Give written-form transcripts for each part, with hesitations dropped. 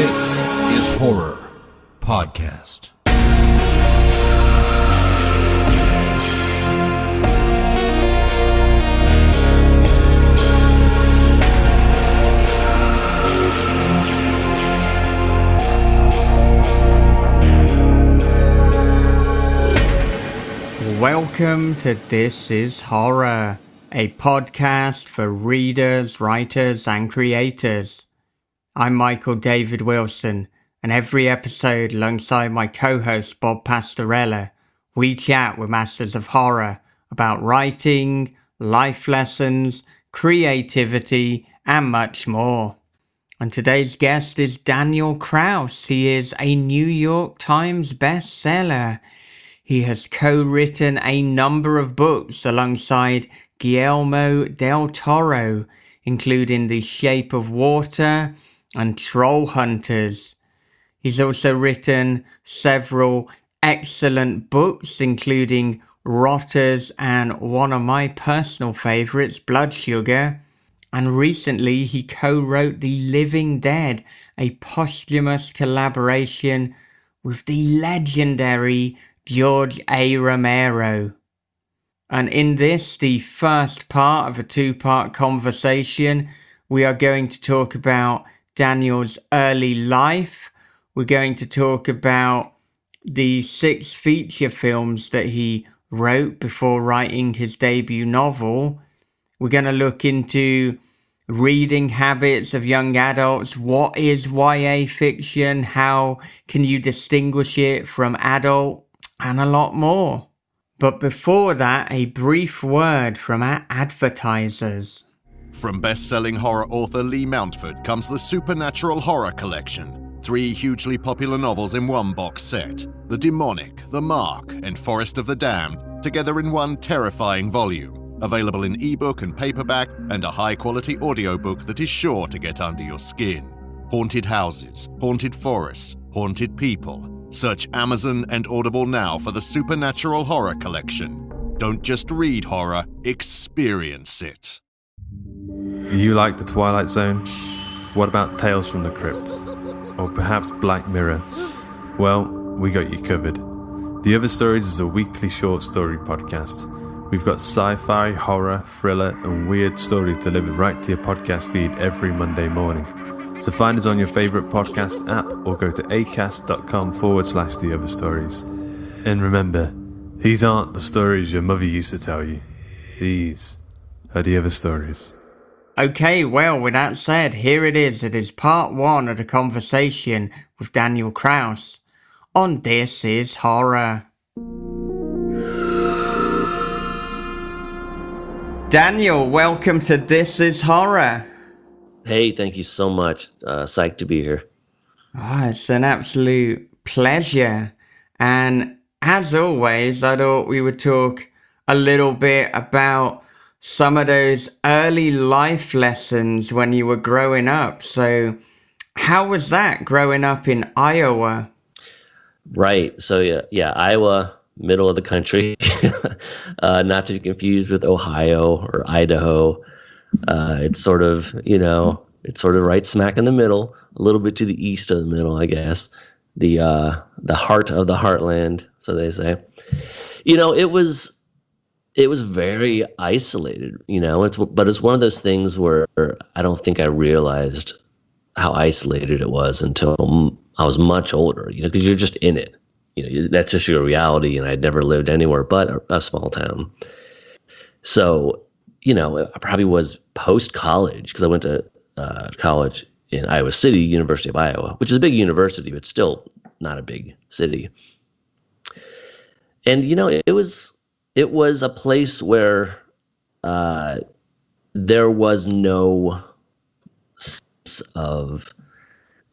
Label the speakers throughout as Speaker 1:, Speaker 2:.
Speaker 1: This is Horror Podcast.
Speaker 2: Welcome to This is Horror, a podcast for readers, writers, and creators. I'm Michael David Wilson, and every episode, alongside my co-host Bob Pastorella, we chat with masters of horror about writing, life lessons, creativity, and much more. And today's guest is Daniel Kraus. He is a New York Times bestseller. He has co-written a number of books alongside Guillermo del Toro, including The Shape of Water and Troll Hunters. He's also written several excellent books, including Rotters and one of my personal favourites, Blood Sugar. And recently he co-wrote The Living Dead, a posthumous collaboration with the legendary George A. Romero. And in this, the first part of a two-part conversation, we are going to talk about Daniel's early life. We're going to talk about the 6 feature films that he wrote before writing his debut novel. We're going to look into reading habits of young adults. What is YA fiction? How can you distinguish it from adult? And a lot more. But before that, a brief word from our advertisers.
Speaker 3: From best-selling horror author Lee Mountford comes the Supernatural Horror Collection. 3 hugely popular novels in one box set. The Demonic, The Mark, and Forest of the Damned, together in one terrifying volume. Available in ebook and paperback, and a high-quality audiobook that is sure to get under your skin. Haunted houses, haunted forests, haunted people. Search Amazon and Audible now for the Supernatural Horror Collection. Don't just read horror, experience it.
Speaker 4: Do you like The Twilight Zone? What about Tales from the Crypt? Or perhaps Black Mirror? Well, we got you covered. The Other Stories is a weekly short story podcast. We've got sci-fi, horror, thriller, and weird stories delivered right to your podcast feed every Monday morning. So find us on your favourite podcast app or go to acast.com/The Other Stories. And remember, these aren't the stories your mother used to tell you. These are the other stories.
Speaker 2: Okay, well, with that said, here it is. It is part 1 of the conversation with Daniel Kraus on This is Horror. Daniel, welcome to This is Horror.
Speaker 5: Hey, thank you so much. Psyched to be here.
Speaker 2: It's an absolute pleasure. And as always, I thought we would talk a little bit about some of those early life lessons when you were growing up. So how was that growing up in Iowa?
Speaker 5: Right. So yeah, Iowa, middle of the country, not to be confused with Ohio or Idaho. It's sort of, it's sort of right smack in the middle, a little bit to the east of the middle, I guess. The heart of the heartland, so they say. It was very isolated, but it's one of those things where I don't think I realized how isolated it was until I was much older, because you're just in it. That's just your reality, and I'd never lived anywhere but a small town. So, I probably was post-college, because I went to college in Iowa City, University of Iowa, which is a big university, but still not a big city. And, it was a place where there was no sense of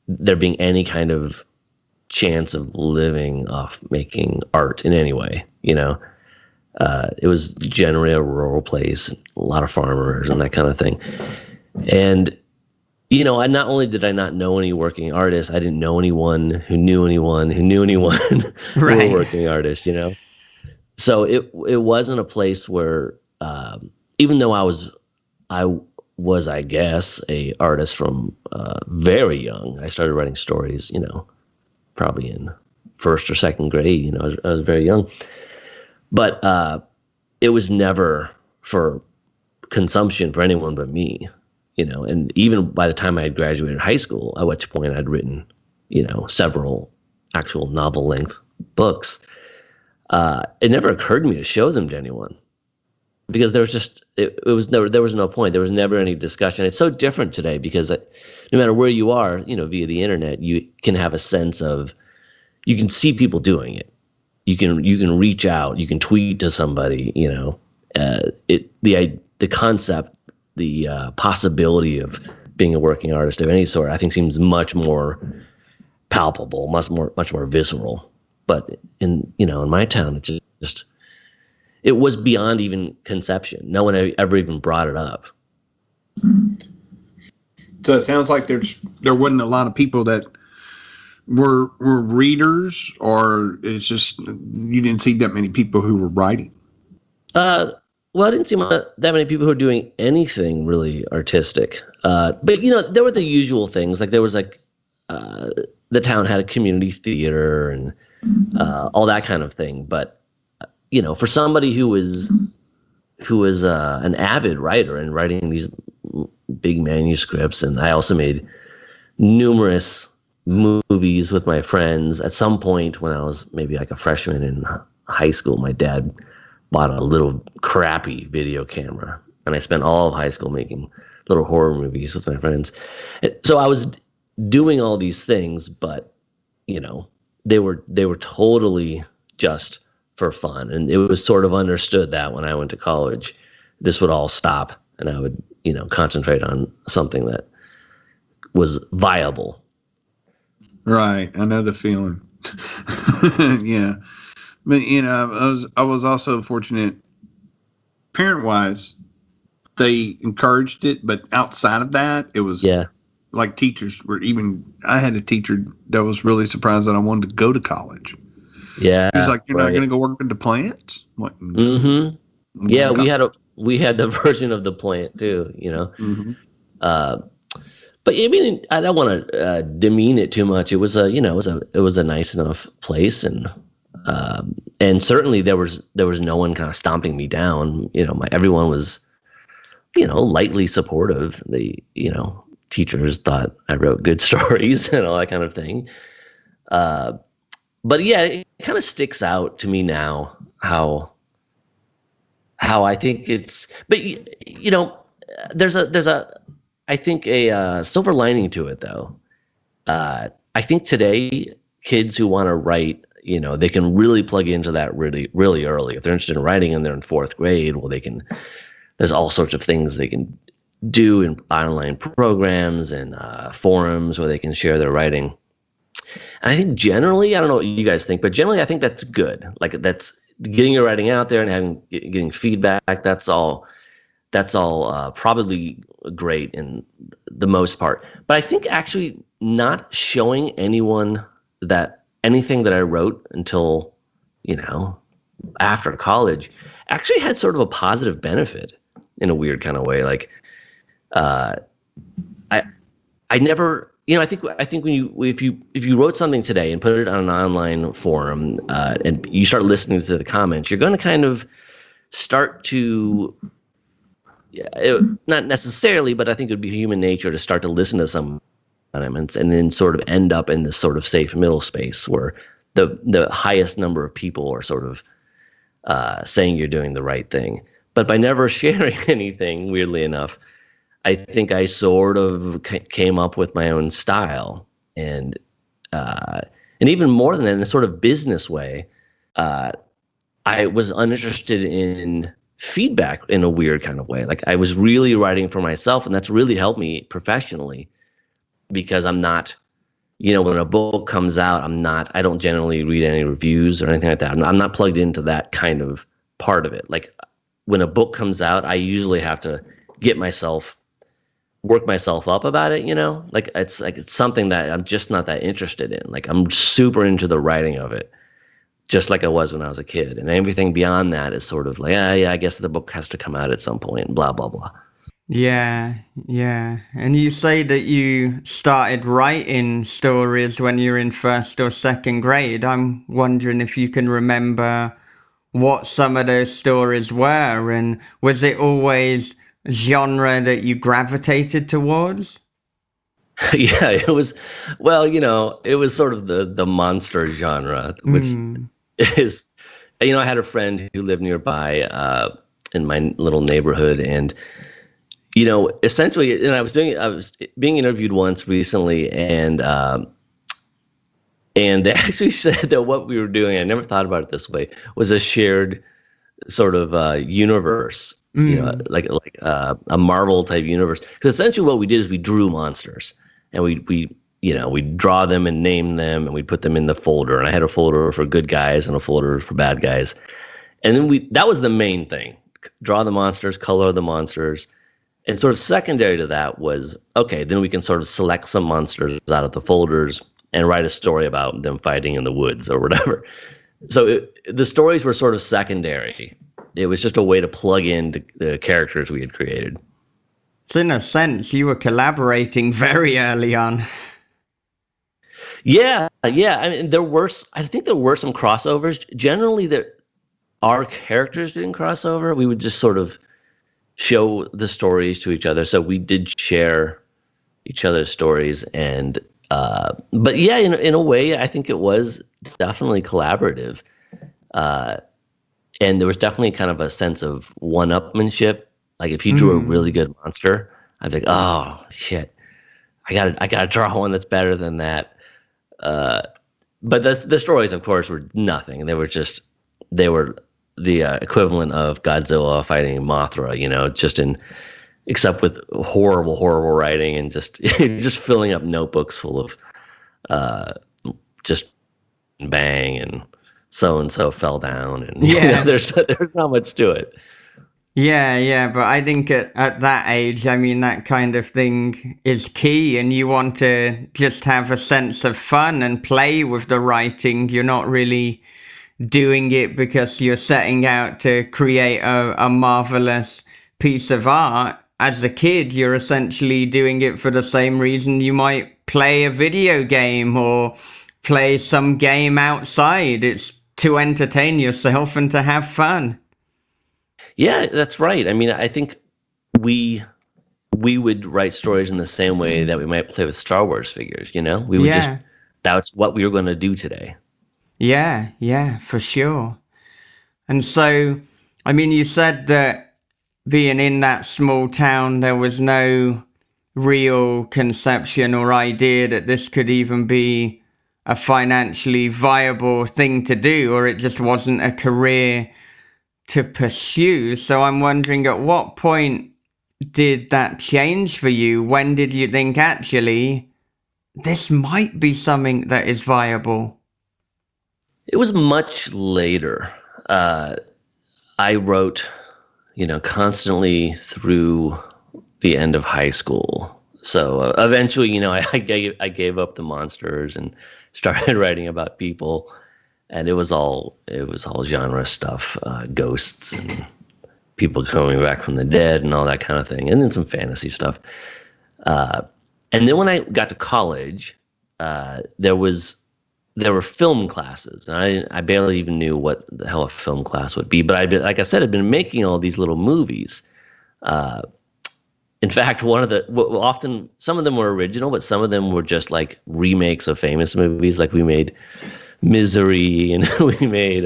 Speaker 5: there being any kind of chance of living off making art in any way, It was generally a rural place, a lot of farmers and that kind of thing. And, I not only did I not know any working artists, I didn't know anyone who knew anyone who knew anyone who were working artists, So it wasn't a place where, even though I was, I guess, a artist from very young. I started writing stories, probably in first or second grade. I was very young, but it was never for consumption for anyone but me. And even by the time I had graduated high school, at which point I'd written, several actual novel-length books, it never occurred to me to show them to anyone, because there was no point. There was never any discussion. It's so different today because no matter where you are, via the internet, you can have a sense of, you can see people doing it. You can reach out. You can tweet to somebody. The concept, the possibility of being a working artist of any sort, I think seems much more palpable, much more visceral. But in my town, it's just it was beyond even conception. No one ever even brought it up.
Speaker 6: So it sounds like there wasn't a lot of people that were readers, or it's just you didn't see that many people who were writing.
Speaker 5: Well, I didn't see that many people who were doing anything really artistic. But there were the usual things. Like there was the town had a community theater and all that kind of thing. But for somebody who was an avid writer and writing these big manuscripts, and I also made numerous movies with my friends. At some point when I was maybe like a freshman in high school, my dad bought a little crappy video camera, and I spent all of high school making little horror movies with my friends. And so I was doing all these things, but they were totally just for fun, and it was sort of understood that when I went to college, this would all stop, and I would concentrate on something that was viable.
Speaker 6: Right, I know the feeling. Yeah. But I was also fortunate, parent-wise, they encouraged it. But outside of that, it was like teachers were even. I had a teacher that was really surprised that I wanted to go to college.
Speaker 5: Yeah,
Speaker 6: he was like, "You're not going to go work with the plants?" I'm like,
Speaker 5: mm-hmm. Yeah, we had the version of the plant too.
Speaker 6: Mm-hmm.
Speaker 5: But I mean, I don't want to demean it too much. It was it was a nice enough place, and certainly there was no one kind of stomping me down. Everyone was, lightly supportive. Teachers thought I wrote good stories and all that kind of thing. But yeah, it kind of sticks out to me now how I think it's. But there's I think a silver lining to it though. I think today kids who want to write, they can really plug into that really, really early. If they're interested in writing and they're in fourth grade, well, there's all sorts of things they can do in online programs and forums where they can share their writing. And I think generally, I don't know what you guys think, but generally I think that's good. Like that's getting your writing out there and getting feedback. That's all probably great in the most part. But I think actually not showing anyone that anything that I wrote until, after college actually had sort of a positive benefit in a weird kind of way. Like, I never, I think when if you wrote something today and put it on an online forum, and you start listening to the comments, you're going to kind of start to, not necessarily, but I think it would be human nature to start to listen to some comments and then sort of end up in this sort of safe middle space where the highest number of people are sort of saying you're doing the right thing. But by never sharing anything, weirdly enough, I think I sort of came up with my own style, and even more than that, in a sort of business way, I was uninterested in feedback in a weird kind of way. Like I was really writing for myself, and that's really helped me professionally, because I'm not, when a book comes out, I don't generally read any reviews or anything like that. I'm not plugged into that kind of part of it. Like when a book comes out, I usually have to work myself up about it, like it's something that I'm just not that interested in. Like I'm super into the writing of it, just like I was when I was a kid. And everything beyond that is sort of like, yeah, I guess the book has to come out at some point, blah, blah, blah.
Speaker 2: Yeah, yeah. And you say that you started writing stories when you were in first or second grade. I'm wondering if you can remember what some of those stories were, and was it always genre that you gravitated towards?
Speaker 5: Yeah, it was, well, it was sort of the monster genre, which
Speaker 2: Mm.
Speaker 5: is, I had a friend who lived nearby in my little neighborhood, and essentially, and I was being interviewed once recently, and they actually said that what we were doing, I never thought about it this way, was a shared sort of universe,
Speaker 2: Mm.
Speaker 5: like a Marvel type universe. Because essentially, what we did is we drew monsters, and we draw them and name them, and we put them in the folder. And I had a folder for good guys and a folder for bad guys, and then that was the main thing: draw the monsters, color the monsters. And sort of secondary to that was, okay, then we can sort of select some monsters out of the folders and write a story about them fighting in the woods or whatever. So the stories were sort of secondary. It was just a way to plug in the characters we had created.
Speaker 2: So in a sense, you were collaborating very early on.
Speaker 5: Yeah, yeah. I mean, I think there were some crossovers. Generally, our characters didn't cross over. We would just sort of show the stories to each other. So we did share each other's stories, and but yeah, in a way, I think it was definitely collaborative, and there was definitely kind of a sense of one-upmanship. Like if you drew a really good monster, I'd be like, oh shit, I gotta draw one that's better than that. But the stories, of course, were nothing. They were the equivalent of Godzilla fighting Mothra, except with horrible, horrible writing and just just filling up notebooks full of just bang and so fell down, and there's not much to it.
Speaker 2: Yeah, yeah, but I think at that age, I mean, that kind of thing is key, and you want to just have a sense of fun and play with the writing. You're not really doing it because you're setting out to create a marvelous piece of art. As a kid, you're essentially doing it for the same reason you might play a video game or play some game outside. It's to entertain yourself and to have fun.
Speaker 5: Yeah, that's right. I mean, I think we would write stories in the same way that we might play with Star Wars figures, We would just, that's what we were going to do today.
Speaker 2: Yeah, yeah, for sure. And so, I mean, you said that being in that small town, there was no real conception or idea that this could even be a financially viable thing to do, or it just wasn't a career to pursue. So I'm wondering, at what point did that change for you? When did you think, actually, this might be something that is viable?
Speaker 5: It was much later. I wrote, constantly through the end of high school. So eventually, I gave up the monsters and started writing about people, and it was all genre stuff, ghosts and people coming back from the dead and all that kind of thing, and then some fantasy stuff. And then when I got to college, there were film classes, and I barely even knew what the hell a film class would be. But like I said, I'd been making all these little movies. In fact, often some of them were original, but some of them were just like remakes of famous movies. Like we made Misery, and we made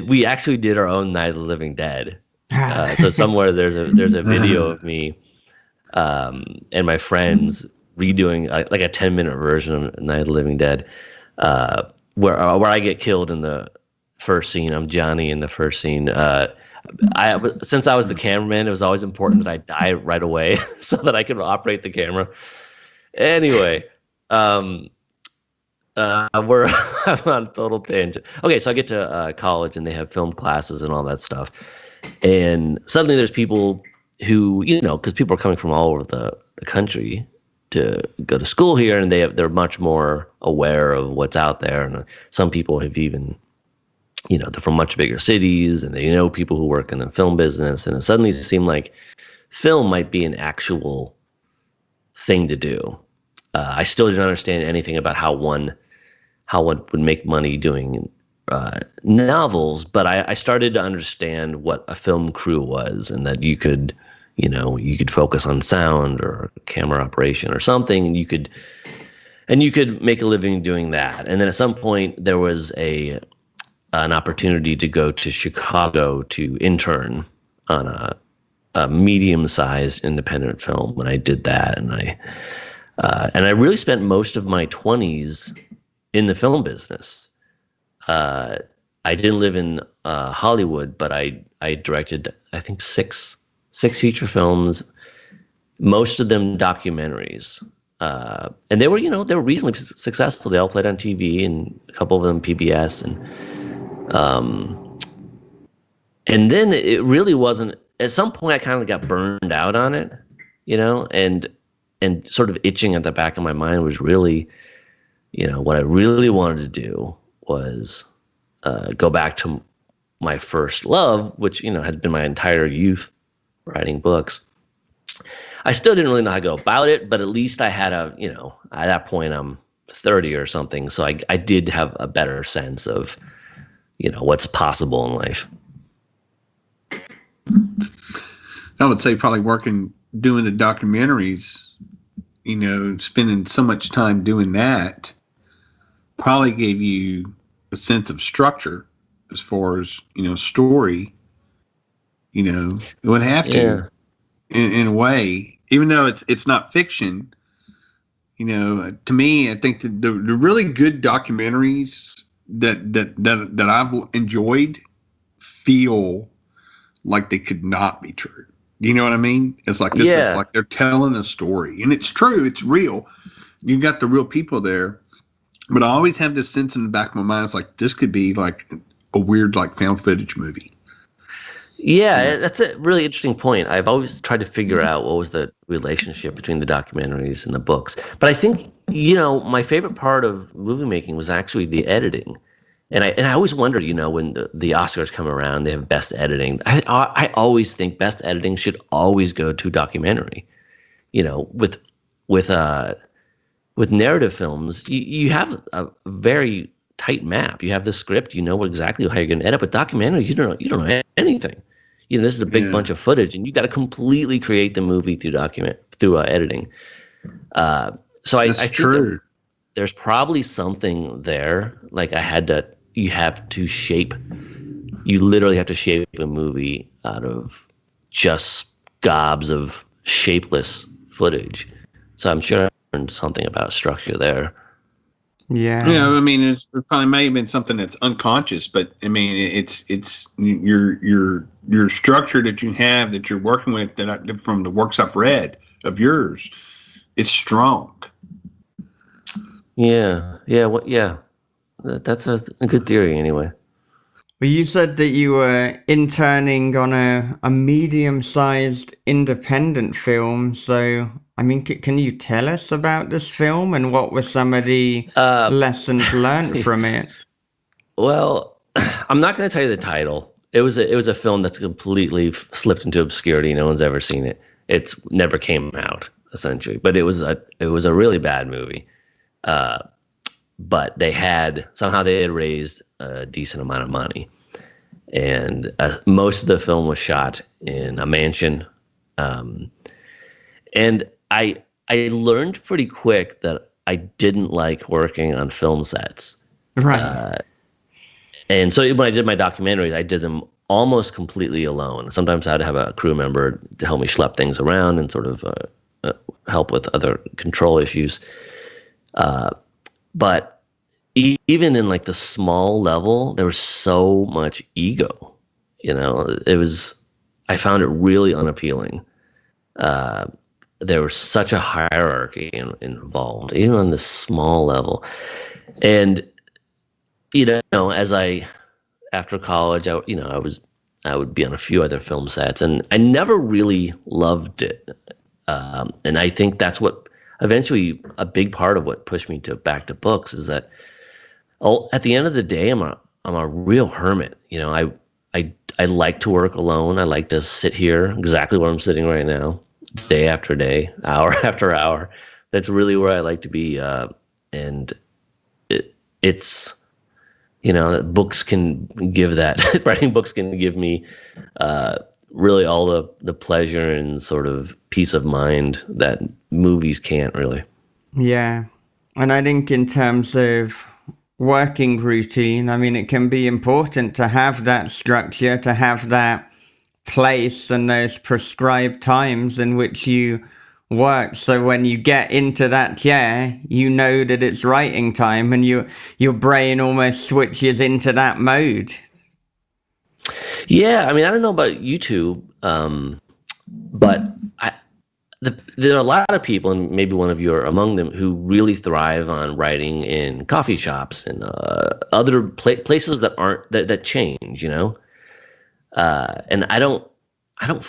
Speaker 5: we actually did our own Night of the Living Dead. So somewhere there's a video of me and my friends redoing like a 10-minute version of Night of the Living Dead, where I get killed in the first scene. I'm Johnny in the first scene. Since I was the cameraman, it was always important that I die right away so that I could operate the camera. Anyway, I'm on a total tangent. Okay, so I get to college and they have film classes and all that stuff, and suddenly there's people who, because people are coming from all over the country to go to school here, and they're much more aware of what's out there, and some people have even they're from much bigger cities and they know people who work in the film business. And it suddenly seemed like film might be an actual thing to do. I still didn't understand anything about how one would make money doing novels, but I started to understand what a film crew was, and that you could focus on sound or camera operation or something, and you could make a living doing that. And then at some point there was an opportunity to go to Chicago to intern on a medium-sized independent film, and I did that, and I really spent most of my 20s in the film business. I didn't live in Hollywood, but I directed, I think, six feature films, most of them documentaries, and they were reasonably successful. They all played on TV, and a couple of them PBS, and then it really wasn't. At some point, I kind of got burned out on it, and sort of itching at the back of my mind was really, what I really wanted to do was go back to my first love, which, had been my entire youth, writing books. I still didn't really know how to go about it, but at least I had at that point I'm 30 or something, so I did have a better sense of, what's possible in life.
Speaker 6: I would say probably doing the documentaries, spending so much time doing that probably gave you a sense of structure as far as, story. It would have to, in a way, even though it's not fiction. To me, I think the really good documentaries that I've enjoyed feel like they could not be true. You know what I mean? It's like this is like they're telling a story, and it's true. It's real. You got the real people there, but I always have this sense in the back of my mind. It's like this could be like a weird, like, found footage movie.
Speaker 5: Yeah, that's a really interesting point. I've always tried to figure out what was the relationship between the documentaries and the books. But I think, my favorite part of movie making was actually the editing. And I always wondered, when the Oscars come around, they have best editing. I always think best editing should always go to documentary. With narrative films, you have a very tight map. You have the script. You know exactly how you're going to edit. But documentaries, you don't know anything. This is a big bunch of footage, and you got to completely create the movie through editing. So I think that there's probably something there. Like you literally have to shape a movie out of just gobs of shapeless footage. So I'm sure I learned something about structure there.
Speaker 2: Yeah.
Speaker 6: Yeah, I mean, it probably may have been something that's unconscious, but I mean, it's your structure that you have that you're working with from the works I've read of yours, it's strong.
Speaker 5: Yeah. That's a good theory, anyway.
Speaker 2: Well, you said that you were interning on a medium-sized independent film, so, I mean, can you tell us about this film and what were some of the lessons learned from it?
Speaker 5: Well, I'm not going to tell you the title. It was a film that's completely slipped into obscurity. No one's ever seen it. It's never came out, essentially. But it was a really bad movie. But they had raised a decent amount of money, and most of the film was shot in a mansion. And I learned pretty quick that I didn't like working on film sets.
Speaker 2: Right.
Speaker 5: And so when I did my documentaries, I did them almost completely alone. Sometimes I'd have a crew member to help me schlep things around and sort of help with other control issues. But even in like the small level, there was so much ego. I found it really unappealing. There was such a hierarchy involved, even on this small level. And after college, I would be on a few other film sets, and I never really loved it. And I think that's what eventually a big part of what pushed me back to books is that at the end of the day, I'm a real hermit. You know, I like to work alone. I like to sit here exactly where I'm sitting right now, day after day, hour after hour. That's really where I like to be. And it's, you know, books can give that. Writing books can give me really all the pleasure and sort of peace of mind that movies can't really.
Speaker 2: Yeah. And I think in terms of working routine, I mean, it can be important to have that structure, to have that place and those prescribed times in which you work. So when you get into that chair, you know that it's writing time, and your brain almost switches into that mode.
Speaker 5: Yeah, I mean, I don't know about you two, but there are a lot of people, and maybe one of you are among them, who really thrive on writing in coffee shops and other places that aren't that change, you know. And I don't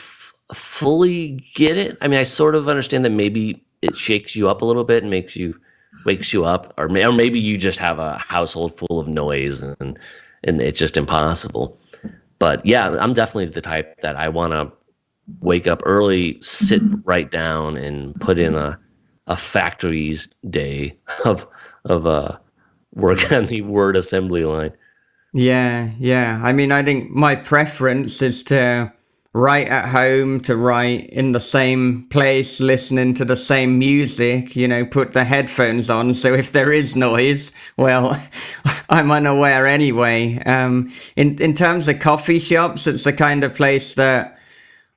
Speaker 5: fully get it. I mean, I sort of understand that maybe it shakes you up a little bit and wakes you up, or maybe you just have a household full of noise and it's just impossible. But yeah, I'm definitely the type that I want to wake up early, sit right down, and put in a factory's day of work on the word assembly line.
Speaker 2: Yeah. I mean, I think my preference is to write at home, to write in the same place, listening to the same music, you know, put the headphones on. So if there is noise, well, I'm unaware anyway. In terms of coffee shops, it's the kind of place that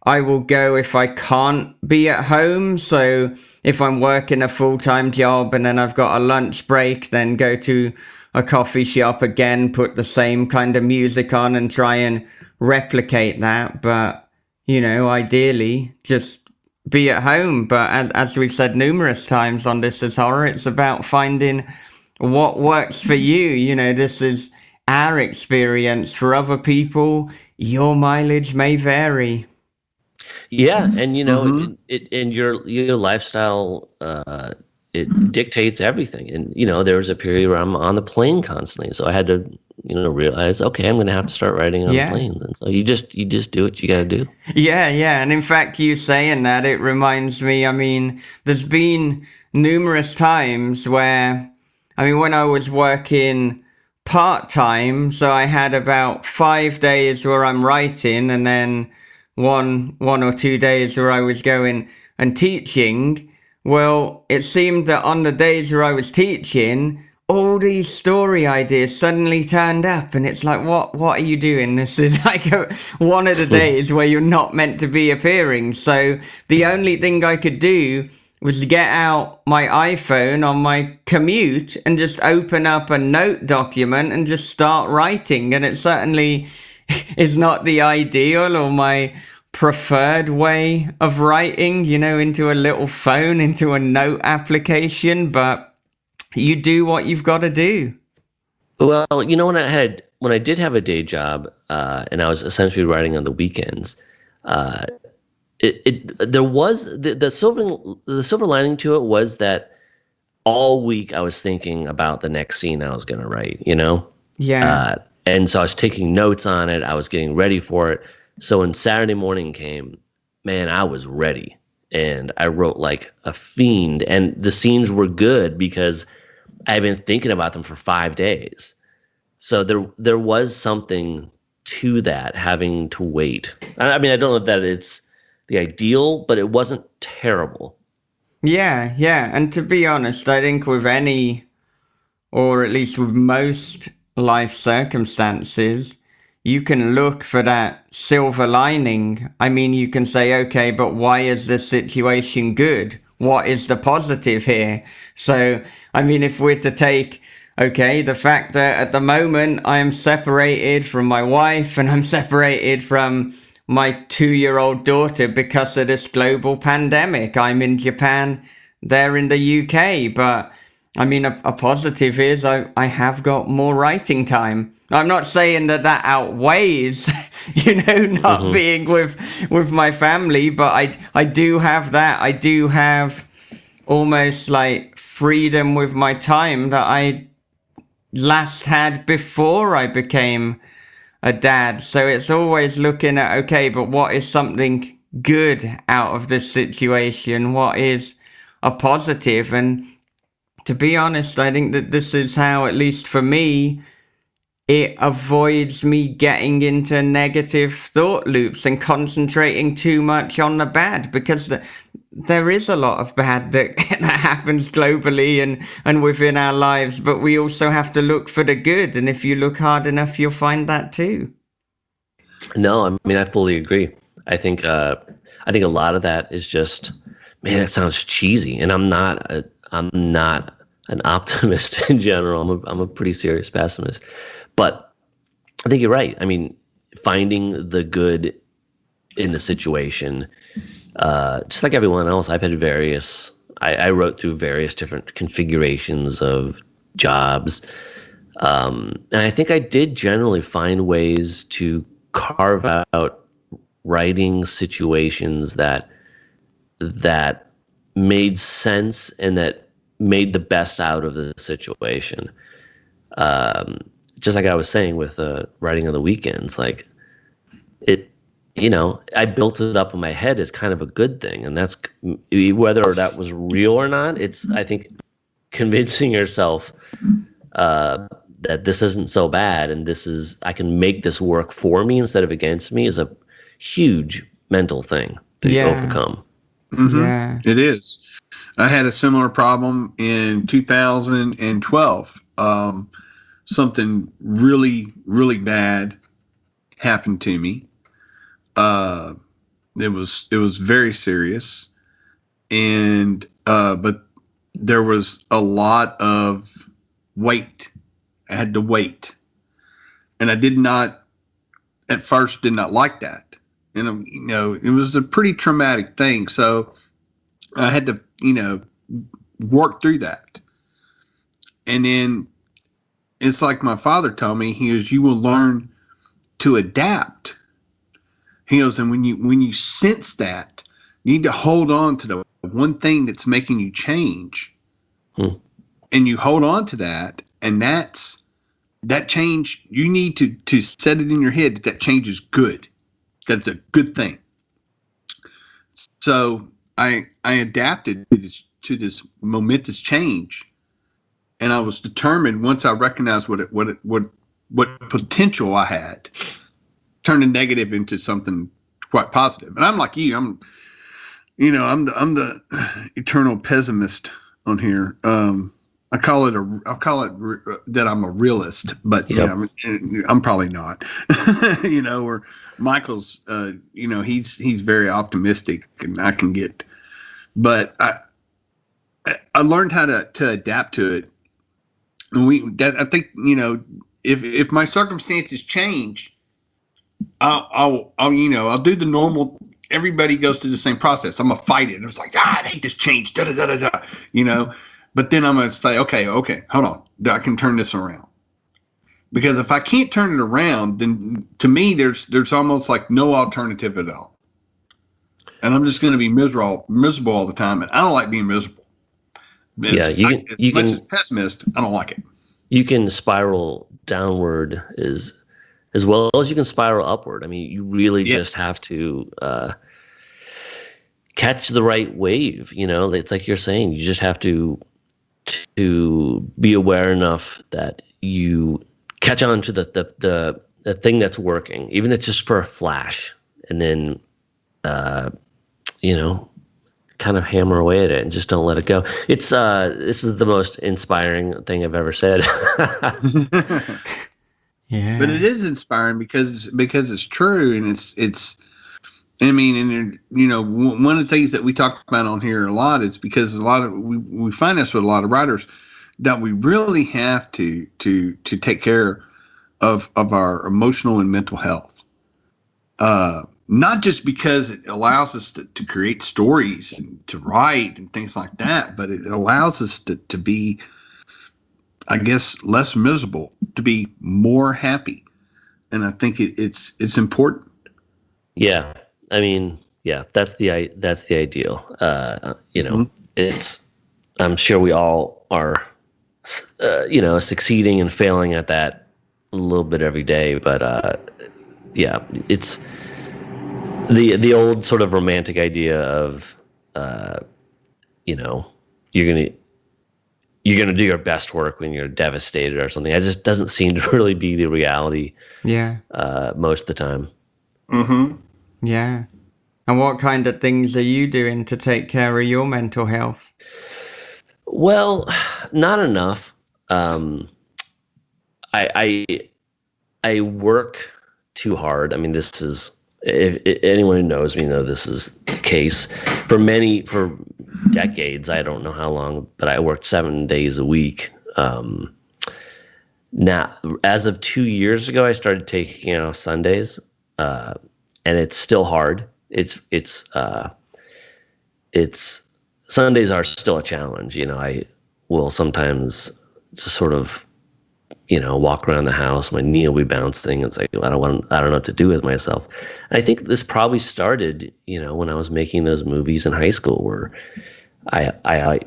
Speaker 2: I will go if I can't be at home. So if I'm working a full-time job and then I've got a lunch break, then go to a coffee shop again, put the same kind of music on and try and replicate that. But, you know, ideally just be at home. But as we've said numerous times on This Is Horror, it's about finding what works for you. You know, this is our experience. For other people, your mileage may vary.
Speaker 5: Yeah, and you know, it in your lifestyle, it dictates everything. And you know, there was a period where I'm on the plane constantly, so I had to, you know, realize, okay, I'm going to have to start writing on planes. And so you just do what you got to do.
Speaker 2: Yeah. And in fact, you saying that, it reminds me. I mean, there's been numerous times where, I mean, when I was working part-time, so I had about 5 days where I'm writing, and then one or 2 days where I was going and teaching. Well, it seemed that on the days where I was teaching, all these story ideas suddenly turned up, and it's like, what are you doing? This is like one of the days where you're not meant to be appearing. So the only thing I could do was get out my iPhone on my commute and just open up a note document and just start writing. And it certainly is not the ideal or my preferred way of writing, you know, into a little phone, into a note application, but you do what you've got to do.
Speaker 5: Well, you know, when I did have a day job, and I was essentially writing on the weekends, there was the silver lining to it was that all week I was thinking about the next scene I was going to write, you know?
Speaker 2: Yeah.
Speaker 5: And so I was taking notes on it. I was getting ready for it. So when Saturday morning came, man, I was ready. And I wrote like a fiend. And the scenes were good because I had been thinking about them for 5 days. So there was something to that, having to wait. I mean, I don't know that it's the ideal, but it wasn't terrible.
Speaker 2: Yeah. And to be honest, I think with any, or at least with most life circumstances, you can look for that silver lining. I mean, you can say, okay, but why is this situation good? What is the positive here? So, I mean, if we're to take, okay, the fact that at the moment I am separated from my wife and I'm separated from my 2-year-old daughter because of this global pandemic. I'm in Japan, they're in the UK, but I mean, a positive is I have got more writing time. I'm not saying that outweighs, you know, not being with my family, but I do have that. I do have almost like freedom with my time that last had before I became a dad. So it's always looking at, okay, but what is something good out of this situation? What is a positive? And to be honest, I think that this is how, at least for me, it avoids me getting into negative thought loops and concentrating too much on the bad, because there is a lot of bad that happens globally and within our lives, but we also have to look for the good. And if you look hard enough, you'll find that too.
Speaker 5: No, I mean, I fully agree. I think a lot of that is just, man, that sounds cheesy, and I'm not an optimist in general. I'm a pretty serious pessimist. But I think you're right. I mean, finding the good in the situation, just like everyone else, I've had I wrote through various different configurations of jobs. And I think I did generally find ways to carve out writing situations that made sense and that made the best out of the situation. Just like I was saying with writing on the weekends, like I built it up in my head as kind of a good thing, and that's whether that was real or not. It's, I think, convincing yourself that this isn't so bad, and I can make this work for me instead of against me, is a huge mental thing to overcome.
Speaker 6: Mm-hmm.
Speaker 2: Yeah,
Speaker 6: it is. I had a similar problem in 2012. Something really, really bad happened to me. It was very serious, and but there was a lot of wait. I had to wait, and I at first did not like that. And it was a pretty traumatic thing, so I had to work through that. And then it's like my father told me, he goes, you will learn to adapt. He goes, and when you sense that, you need to hold on to the one thing that's making you change. And you hold on to that, and that change, you need to set it in your head that change is good. That's a good thing. So I adapted to this momentous change. And I was determined, once I recognized what potential I had, turn the negative into something quite positive. And I'm like you, I'm the eternal pessimist on here. I call it that I'm a realist, but I'm probably not. Or Michael's, he's very optimistic, and I can get, but I learned how to adapt to it. And I think, if my circumstances change, I'll do the normal. Everybody goes through the same process. I'm gonna fight it. It's like, I hate this change. Da da da da da. But then I'm gonna say, okay, hold on. I can turn this around. Because if I can't turn it around, then to me there's almost like no alternative at all. And I'm just gonna be miserable all the time, and I don't like being miserable. As much as pessimist, I don't like it. You
Speaker 5: can spiral downward as well as you can spiral upward. I mean, you really just have to catch the right wave. It's like you're saying, you just have to be aware enough that you catch on to the thing that's working, even if it's just for a flash, and then kind of hammer away at it and just don't let it go. It's this is the most inspiring thing I've ever said.
Speaker 6: Yeah, but it is inspiring because it's true, and it's. I mean, and one of the things that we talk about on here a lot is because we find this with a lot of writers, that we really have to take care of our emotional and mental health. Not just because it allows us to create stories and to write and things like that, but it allows us to be, I guess, less miserable, to be more happy. And I think it's important.
Speaker 5: Yeah. I mean, yeah, that's the ideal. I'm sure we all are succeeding and failing at that a little bit every day. But yeah, it's the old sort of romantic idea of you're gonna do your best work when you're devastated or something. It just doesn't seem to really be the reality.
Speaker 2: Yeah.
Speaker 5: Most of the time.
Speaker 6: Mm-hmm.
Speaker 2: Yeah. And what kind of things are you doing to take care of your mental health?
Speaker 5: Well, not enough. I work too hard. I mean, this is, if anyone who knows me know this is the case for decades. I don't know how long, but I worked 7 days a week. Now, as of 2 years ago, I started taking out Sundays, and it's still hard. It's Sundays are still a challenge. I will sometimes just sort of, walk around the house. My knee will be bouncing. It's like, I don't know what to do with myself. And I think this probably started, when I was making those movies in high school, where I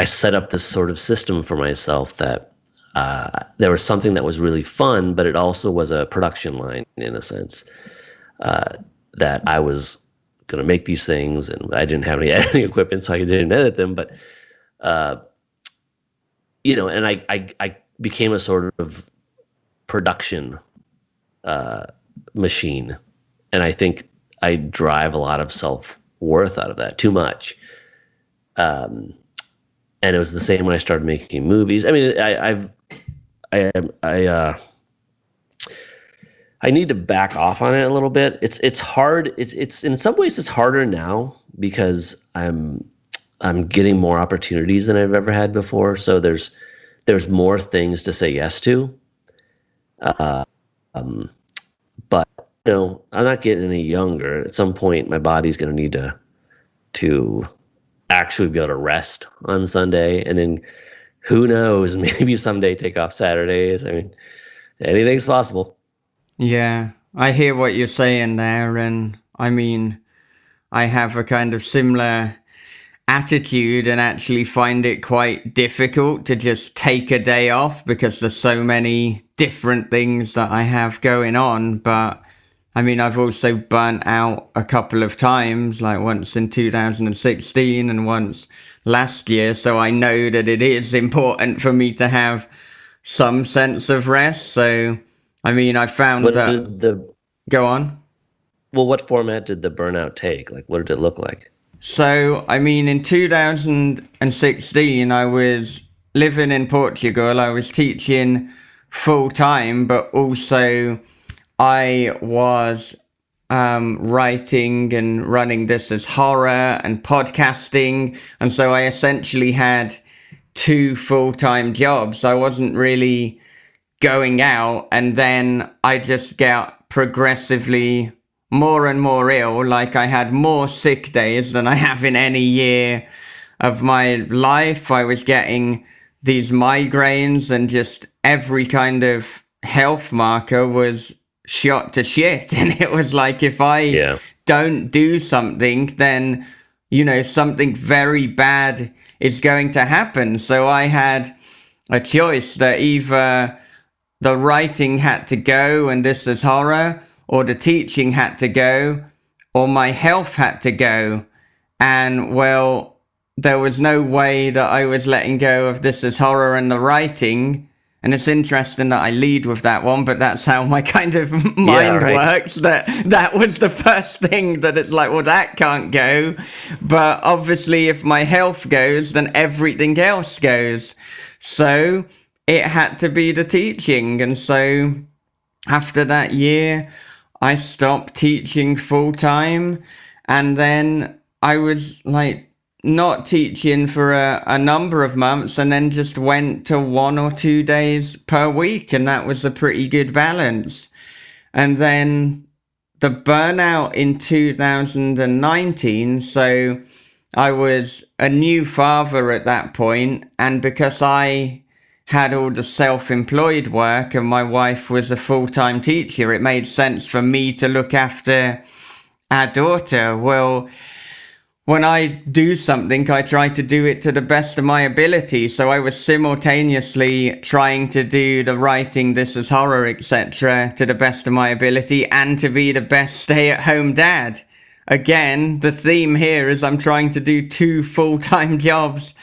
Speaker 5: set up this sort of system for myself that there was something that was really fun, but it also was a production line in a sense, that I was going to make these things, and I didn't have any editing equipment, so I didn't edit them. But and I became a sort of production machine, and I think I drive a lot of self-worth out of that, too much. And it was the same when I started making movies. I mean, I need to back off on it a little bit. It's hard. It's in some ways it's harder now because I'm getting more opportunities than I've ever had before. So there's more things to say yes to. But I'm not getting any younger. At some point, my body's going to need to actually be able to rest on Sunday, and then who knows, maybe someday take off Saturdays. I mean, anything's possible.
Speaker 2: Yeah, I hear what you're saying there, and I mean, I have a kind of similar attitude and actually find it quite difficult to just take a day off because there's so many different things that I have going on. But I mean, I've also burnt out a couple of times, like once in 2016 and once last year. So I know that it is important for me to have some sense of rest. So, I mean, I found Go on.
Speaker 5: Well, what format did the burnout take? Like, what did it look like?
Speaker 2: So, I mean, in 2016, I was living in Portugal. I was teaching full time, but also I was writing and running This Is Horror and podcasting. And so I essentially had 2 full-time jobs. I wasn't really going out. And then I just got progressively more and more ill. Like I had more sick days than I have in any year of my life. I was getting these migraines, and just every kind of health marker was shot to shit. And it was like, if I don't do something, then, something very bad is going to happen. So I had a choice that either the writing had to go and This Is Horror, or the teaching had to go, or my health had to go. And, well, there was no way that I was letting go of This Is Horror and the writing. And it's interesting that I lead with that one, but that's how my kind of mind works. That was the first thing that it's like, well, that can't go. But obviously, if my health goes, then everything else goes. So it had to be the teaching. And so after that year, I stopped teaching full time. And then I was like not teaching for a number of months, and then just went to 1 or 2 days per week. And that was a pretty good balance. And then the burnout in 2019. So I was a new father at that point. And because I had all the self-employed work and my wife was a full-time teacher, it made sense for me to look after our daughter. Well, when I do something, I try to do it to the best of my ability. So I was simultaneously trying to do the writing, This Is Horror, etc., to the best of my ability, and to be the best stay-at-home dad. Again, the theme here is I'm trying to do 2 full-time jobs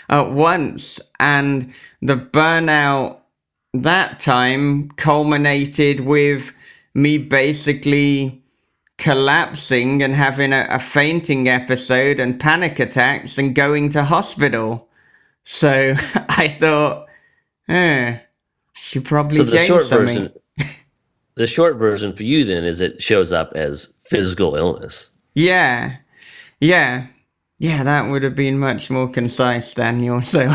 Speaker 2: at once, and the burnout that time culminated with me basically collapsing and having a fainting episode and panic attacks and going to hospital. So I thought, I should probably
Speaker 5: so the
Speaker 2: change
Speaker 5: short
Speaker 2: something.
Speaker 5: the short version for you then is it shows up as physical illness.
Speaker 2: Yeah, that would have been much more concise, Daniel. So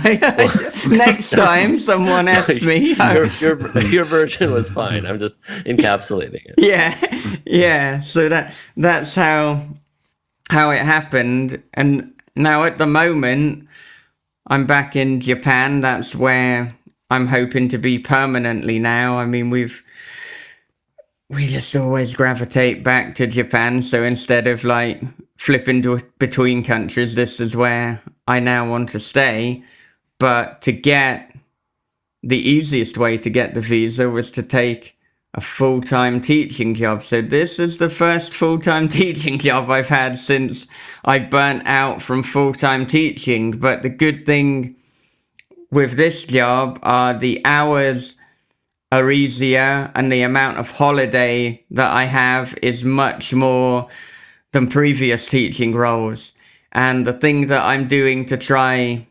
Speaker 2: next time someone asks me,
Speaker 5: your version was fine. I'm just encapsulating it.
Speaker 2: yeah. So that's how it happened. And now at the moment, I'm back in Japan. That's where I'm hoping to be permanently now. I mean, we just always gravitate back to Japan. So instead of like flipping between countries, this is where I now want to stay. But to get the easiest way to get the visa was to take a full-time teaching job. So this is the first full-time teaching job I've had since I burnt out from full-time teaching. But the good thing with this job are the hours are easier, and the amount of holiday that I have is much more than previous teaching roles. And the thing that I'm doing to try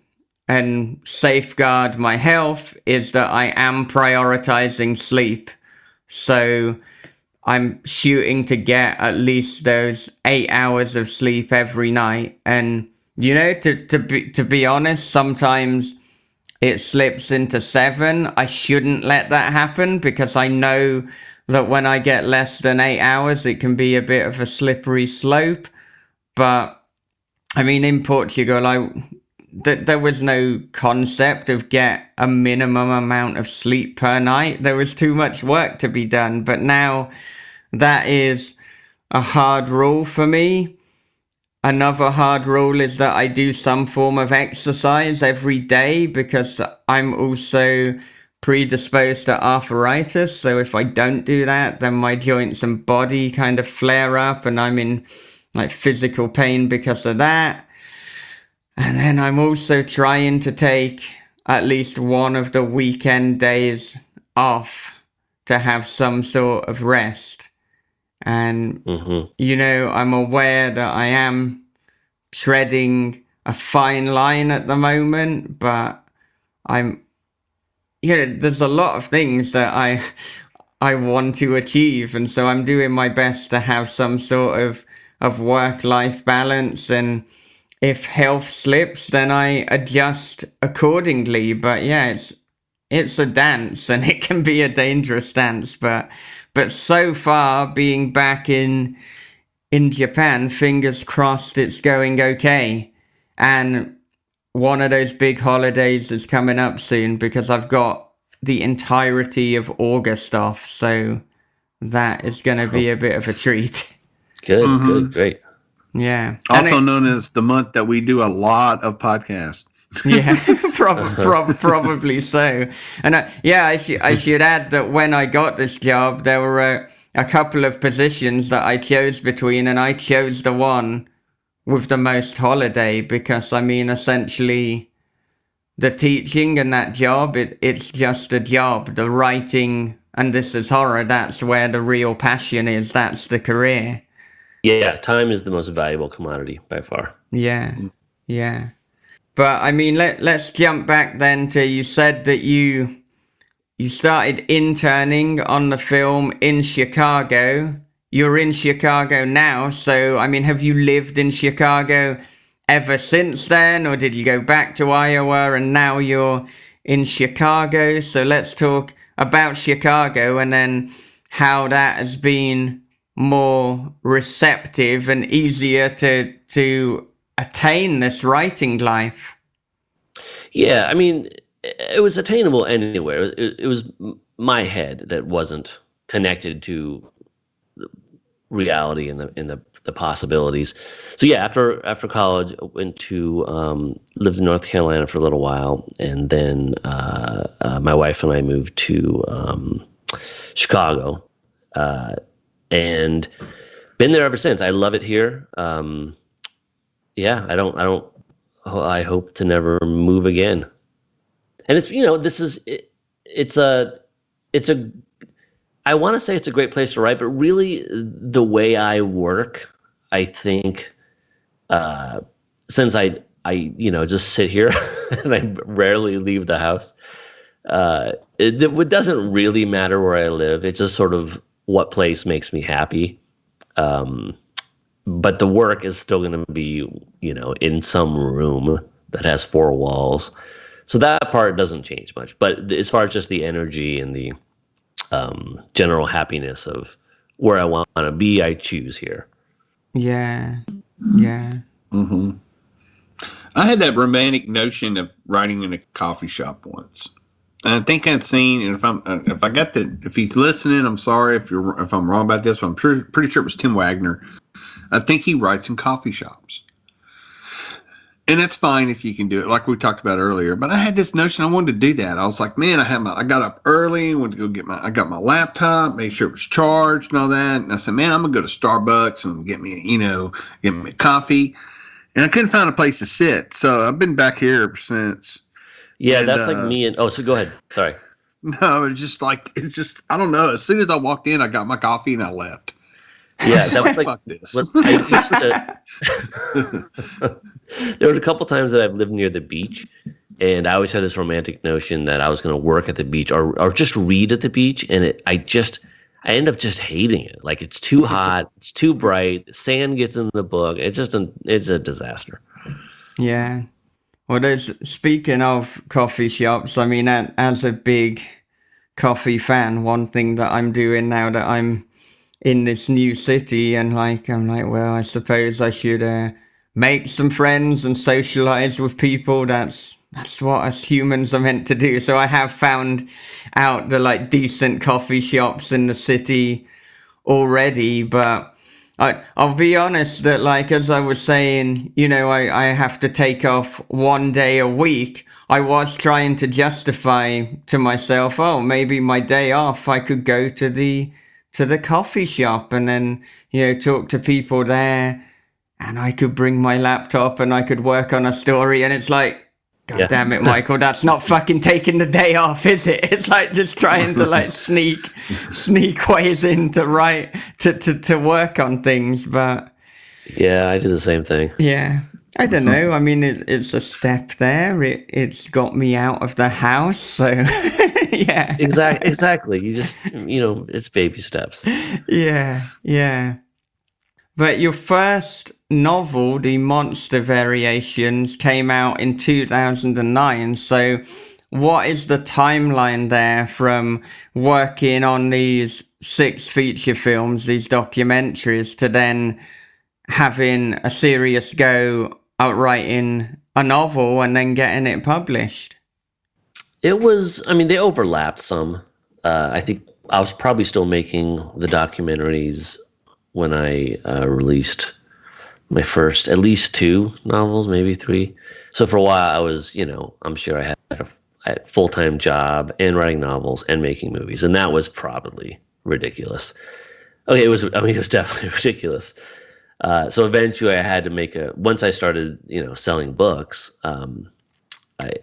Speaker 2: and safeguard my health is that I am prioritizing sleep. So I'm shooting to get at least those 8 hours of sleep every night. And, you know, to be honest, sometimes it slips into 7. I shouldn't let that happen because I know that when I get less than 8 hours, it can be a bit of a slippery slope. But, I mean, in Portugal, there was no concept of get a minimum amount of sleep per night. There was too much work to be done. But now that is a hard rule for me. Another hard rule is that I do some form of exercise every day because I'm also predisposed to arthritis. So if I don't do that, then my joints and body kind of flare up and I'm in like physical pain because of that. And then I'm also trying to take at least one of the weekend days off to have some sort of rest. And, you know, I'm aware that I am treading a fine line at the moment, but there's a lot of things that I want to achieve. And so I'm doing my best to have some sort of work-life balance. And if health slips, then I adjust accordingly. But yeah, it's a dance and it can be a dangerous dance, but so far, being back in Japan, fingers crossed it's going okay. And one of those big holidays is coming up soon because I've got the entirety of August off. So that is going to be a bit of a treat.
Speaker 5: Good, great.
Speaker 2: Yeah.
Speaker 6: Also known as the month that we do a lot of podcasts.
Speaker 2: Yeah, probably so. And I should add that when I got this job, there were a couple of positions that I chose between, and I chose the one with the most holiday because, I mean, essentially, the teaching and that job, it's just a job. The writing and This Is Horror, that's where the real passion is. That's the career.
Speaker 5: Yeah, time is the most valuable commodity by far.
Speaker 2: Yeah. But I mean, let's jump back then to, you said that you started interning on the film in Chicago. You're in Chicago now, so I mean, have you lived in Chicago ever since then, or did you go back to Iowa and now you're in Chicago? So let's talk about Chicago and then how that has been more receptive and easier to attain this writing life.
Speaker 5: Yeah, I mean, it was attainable anywhere. It was my head that wasn't connected to reality in the the possibilities. So yeah, after college, I went to lived in North Carolina for a little while, and then my wife and I moved to Chicago, and been there ever since. I love it here. Yeah, I hope to never move again. And it's, I want to say it's a great place to write, but really the way I work, I think, since I just sit here and I rarely leave the house, it doesn't really matter where I live. It's just sort of what place makes me happy. But the work is still going to be, in some room that has four walls. So that part doesn't change much. But as far as just the energy and the general happiness of where I want to be, I choose here.
Speaker 2: Yeah.
Speaker 6: Mm-hmm. I had that romantic notion of writing in a coffee shop once. And I think I'd seen, and if he's listening, I'm sorry if I'm wrong about this, but I'm pretty sure it was Tim Wagner. I think he writes in coffee shops. And that's fine if you can do it, like we talked about earlier. But I had this notion I wanted to do that. I was like, man, I got up early, went to go I got my laptop, made sure it was charged and all that. And I said, man, I'm gonna go to Starbucks and get me a coffee. And I couldn't find a place to sit, so I've been back here ever since.
Speaker 5: Yeah, and that's like me. And so go ahead. Sorry.
Speaker 6: No, it's just I don't know. As soon as I walked in, I got my coffee and I left.
Speaker 5: Yeah, that was like
Speaker 6: fuck this.
Speaker 5: I used to. There were a couple times that I've lived near the beach, and I always had this romantic notion that I was going to work at the beach or just read at the beach, and I end up just hating it. Like, it's too hot, it's too bright, sand gets in the book. It's a disaster.
Speaker 2: Yeah. Well, speaking of coffee shops, I mean, as a big coffee fan, one thing that I'm doing now that I'm in this new city, and I'm like, well, I suppose I should make some friends and socialize with people. That's what us humans are meant to do. So I have found out the decent coffee shops in the city already, but I'll be honest that as I was saying, I have to take off one day a week. I was trying to justify to myself, oh, maybe my day off I could go to the coffee shop and then, talk to people there, and I could bring my laptop and I could work on a story. And it's like, God damn it, Michael, that's not fucking taking the day off, is it? It's like just trying to sneak ways in to write, to work on things. But
Speaker 5: yeah, I do the same thing.
Speaker 2: Yeah. I don't know. I mean, it's a step there. It's got me out of the house. So yeah.
Speaker 5: Exactly. You just, it's baby steps.
Speaker 2: Yeah. But your first novel, The Monster Variations, came out in 2009. So what is the timeline there from working on these 6 feature films, these documentaries, to then having a serious go at writing a novel and then getting it published?
Speaker 5: It was, they overlapped some. I think I was probably still making the documentaries when I released my first, at least 2 novels, maybe 3. So for a while I was, I'm sure I had a full-time job and writing novels and making movies. And that was probably ridiculous. Okay, it was definitely ridiculous. So eventually I had to once I started, selling books,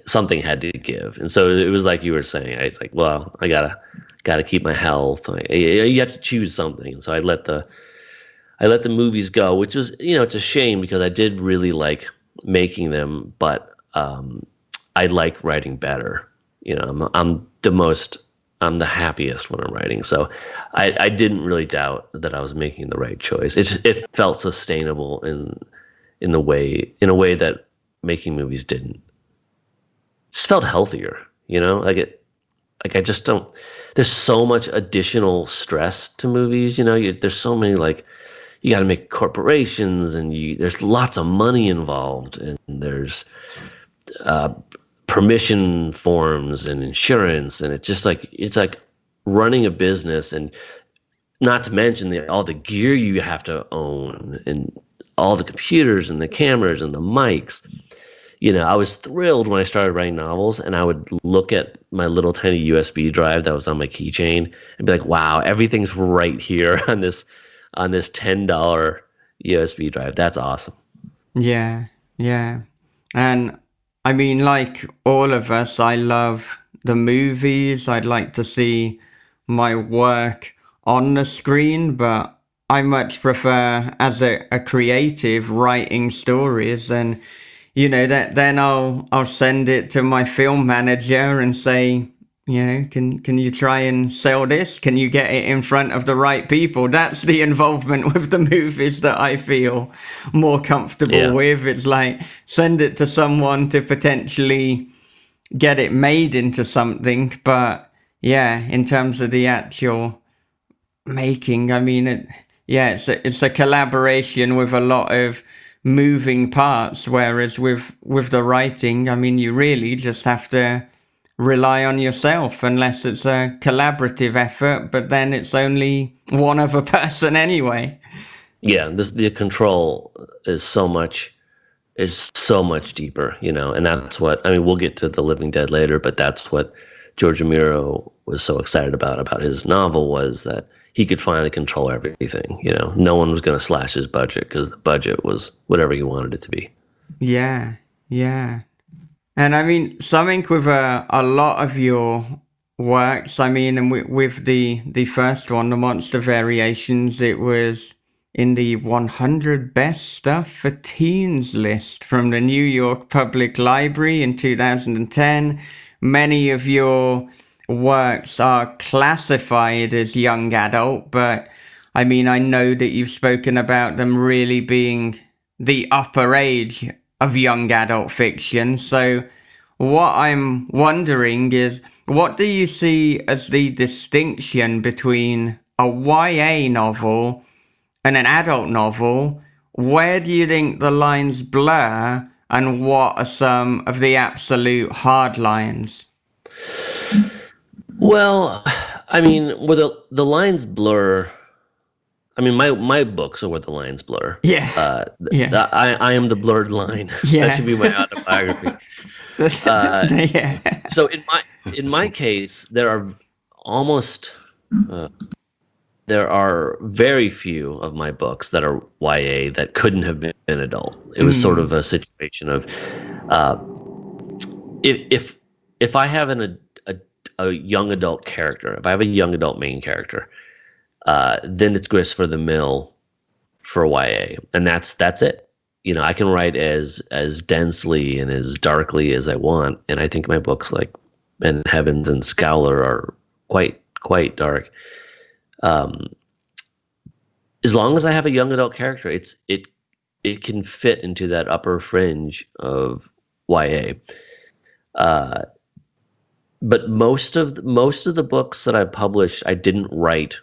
Speaker 5: something had to give. And so it was like you were saying, it's like, well, I gotta keep my health. You have to choose something. And so I let the movies go, which was, it's a shame because I did really like making them, but I like writing better. I'm the happiest when I'm writing. So I didn't really doubt that I was making the right choice. It felt sustainable in a way that making movies didn't. It just felt healthier, I just don't, there's so much additional stress to movies, there's so many, you got to make corporations and there's lots of money involved, and there's permission forms and insurance, and it's just it's like running a business, and not to mention all the gear you have to own and all the computers and the cameras and the mics. I was thrilled when I started writing novels, and I would look at my little tiny USB drive that was on my keychain and be like, wow, everything's right here on this $10 USB drive. That's awesome.
Speaker 2: Yeah, yeah. And I mean, like all of us, I love the movies. I'd like to see my work on the screen, but I much prefer as a creative writing stories, and that then I'll send it to my film manager and say, can you try and sell this? Can you get it in front of the right people? That's the involvement with the movies that I feel more comfortable with. It's like, send it to someone to potentially get it made into something. But yeah, in terms of the actual making, I mean, it's a collaboration with a lot of moving parts, whereas with the writing, I mean, you really just have to rely on yourself unless it's a collaborative effort, but then it's only one other person anyway.
Speaker 5: Yeah, the control is so much deeper, and that's what, I mean, we'll get to The Living Dead later, but that's what George Romero was so excited about his novel, was that he could finally control everything. No one was going to slash his budget, because the budget was whatever he wanted it to be.
Speaker 2: Yeah. And I mean, something with a lot of your works, I mean, and with the first one, The Monster Variations, it was in the 100 Best Stuff for Teens list from the New York Public Library in 2010. Many of your works are classified as young adult, but I mean, I know that you've spoken about them really being the upper age of young adult fiction. So what I'm wondering is, what do you see as the distinction between a YA novel and an adult novel? Where do you think the lines blur, and what are some of the absolute hard lines?
Speaker 5: Well, I mean, where the lines blur, I mean, my books are where the lines blur.
Speaker 2: Yeah.
Speaker 5: I am the blurred line.
Speaker 2: Yeah.
Speaker 5: That should be my autobiography.
Speaker 2: Yeah.
Speaker 5: So in my case, there are very few of my books that are YA that couldn't have been adult. It was sort of a situation of, if I have a young adult character, if I have a young adult main character, then it's grist for the mill for YA, and that's it. I can write as densely and as darkly as I want, and I think my books like Ben Heavens and Scowler are quite dark. As long as I have a young adult character, it can fit into that upper fringe of YA. But most of the books that I published, I didn't write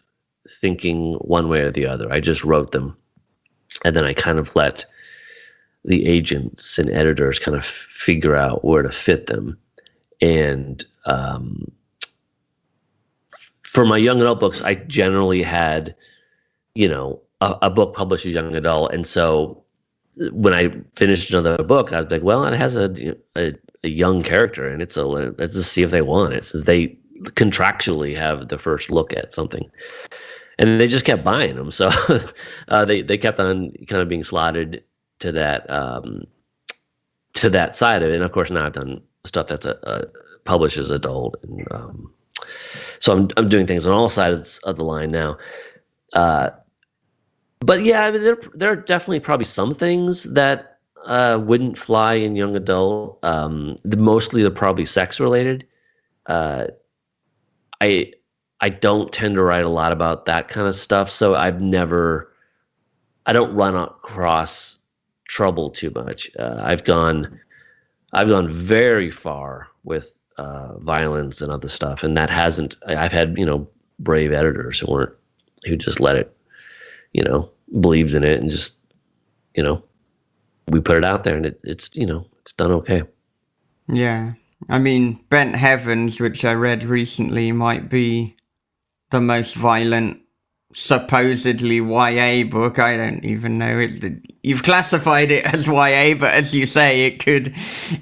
Speaker 5: thinking one way or the other. I just wrote them, and then I kind of let the agents and editors kind of figure out where to fit them. And for my young adult books, I generally had, a book published as young adult, and so when I finished another book, I was like, well, it has a young character, and let's just see if they want it, since they contractually have the first look at something. And they just kept buying them, so they kept on kind of being slotted to that side of it. And of course, now I've done stuff that's published as adult, and so I'm doing things on all sides of the line now. But yeah, I mean, there are definitely probably some things that wouldn't fly in young adult. Mostly they're probably sex related. I don't tend to write a lot about that kind of stuff, so I don't run across trouble too much. I've gone very far with violence and other stuff, and that hasn't. I've had brave editors who just let it, believed in it, and just we put it out there, and it's done okay.
Speaker 2: Yeah, I mean, Bent Heavens, which I read recently, might be the most violent supposedly YA book. I don't even know it. You've classified it as YA, but as you say, it could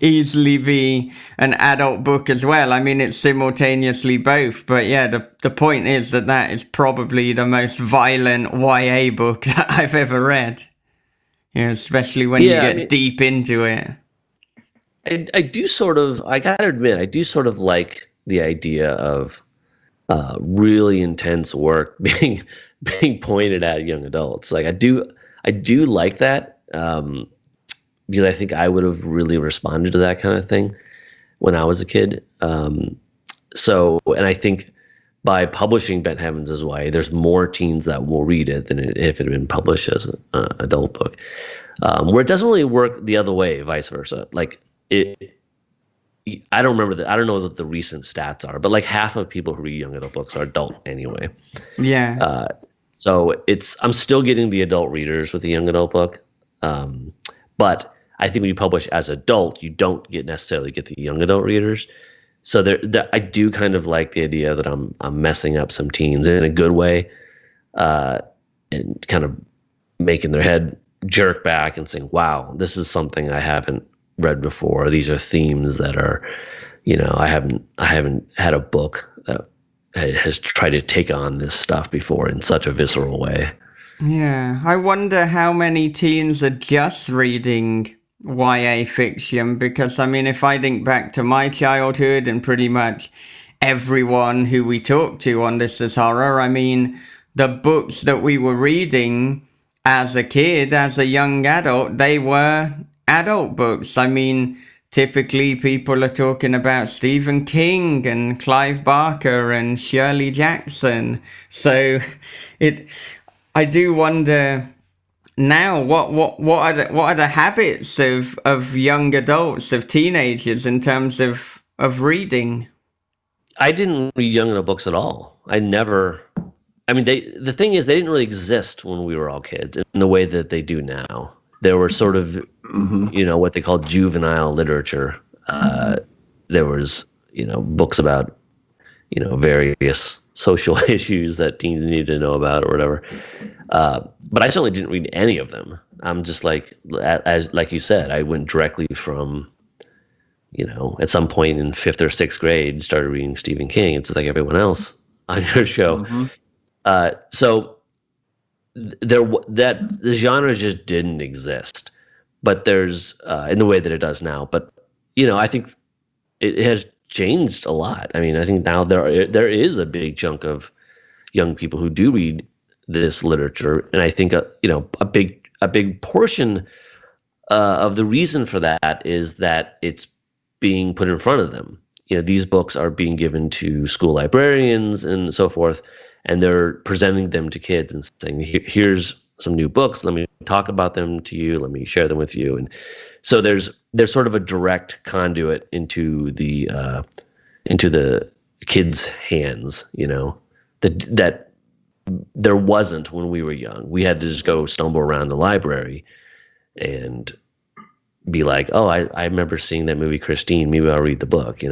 Speaker 2: easily be an adult book as well. I mean, it's simultaneously both. But yeah, the point is that is probably the most violent YA book that I've ever read. You know, especially when you get deep into it.
Speaker 5: I do sort of, I gotta admit, I do sort of like the idea of really intense work being pointed at young adults. Like I do like that, because I think I would have really responded to that kind of thing when I was a kid. So, and I think by publishing Bent Heavens as YA, there's more teens that will read it than if it had been published as an adult book. Where it doesn't really work the other way, vice versa. Like I don't remember I don't know what the recent stats are, but like half of people who read young adult books are adult anyway.
Speaker 2: Yeah.
Speaker 5: So I'm still getting the adult readers with the young adult book. But I think when you publish as adult, you don't necessarily get the young adult readers. So I do kind of like the idea that I'm messing up some teens in a good way, and kind of making their head jerk back and saying, wow, this is something I haven't read before. These are themes that are, I haven't had a book that has tried to take on this stuff before in such a visceral way.
Speaker 2: Yeah, I wonder how many teens are just reading YA fiction, because I mean, if I think back to my childhood and pretty much everyone who we talked to on This Is Horror, I mean, the books that we were reading as a kid, as a young adult, they were adult books. I mean, typically people are talking about Stephen King and Clive Barker and Shirley Jackson. So I do wonder now what are the habits of young adults, of teenagers, in terms of reading.
Speaker 5: I didn't read young adult books at all. I mean, the thing is, they didn't really exist when we were all kids in the way that they do now. There were sort of, what they call juvenile literature. There was, books about, various social issues that teens needed to know about or whatever. But I certainly didn't read any of them. I'm just like you said, I went directly from, at some point in 5th or 6th grade, started reading Stephen King. It's like everyone else on your show. Mm-hmm. So the genre just didn't exist, but there's in the way that it does now. But I think it has changed a lot. I mean, I think now there is a big chunk of young people who do read this literature, and I think a big portion of the reason for that is that it's being put in front of them. These books are being given to school librarians and so forth, and they're presenting them to kids and saying, here's some new books, let me talk about them to you, let me share them with you. And so there's sort of a direct conduit into the kids' hands, that there wasn't when we were young. We had to just go stumble around the library and be like, oh, I remember seeing that movie Christine, maybe I'll read the book,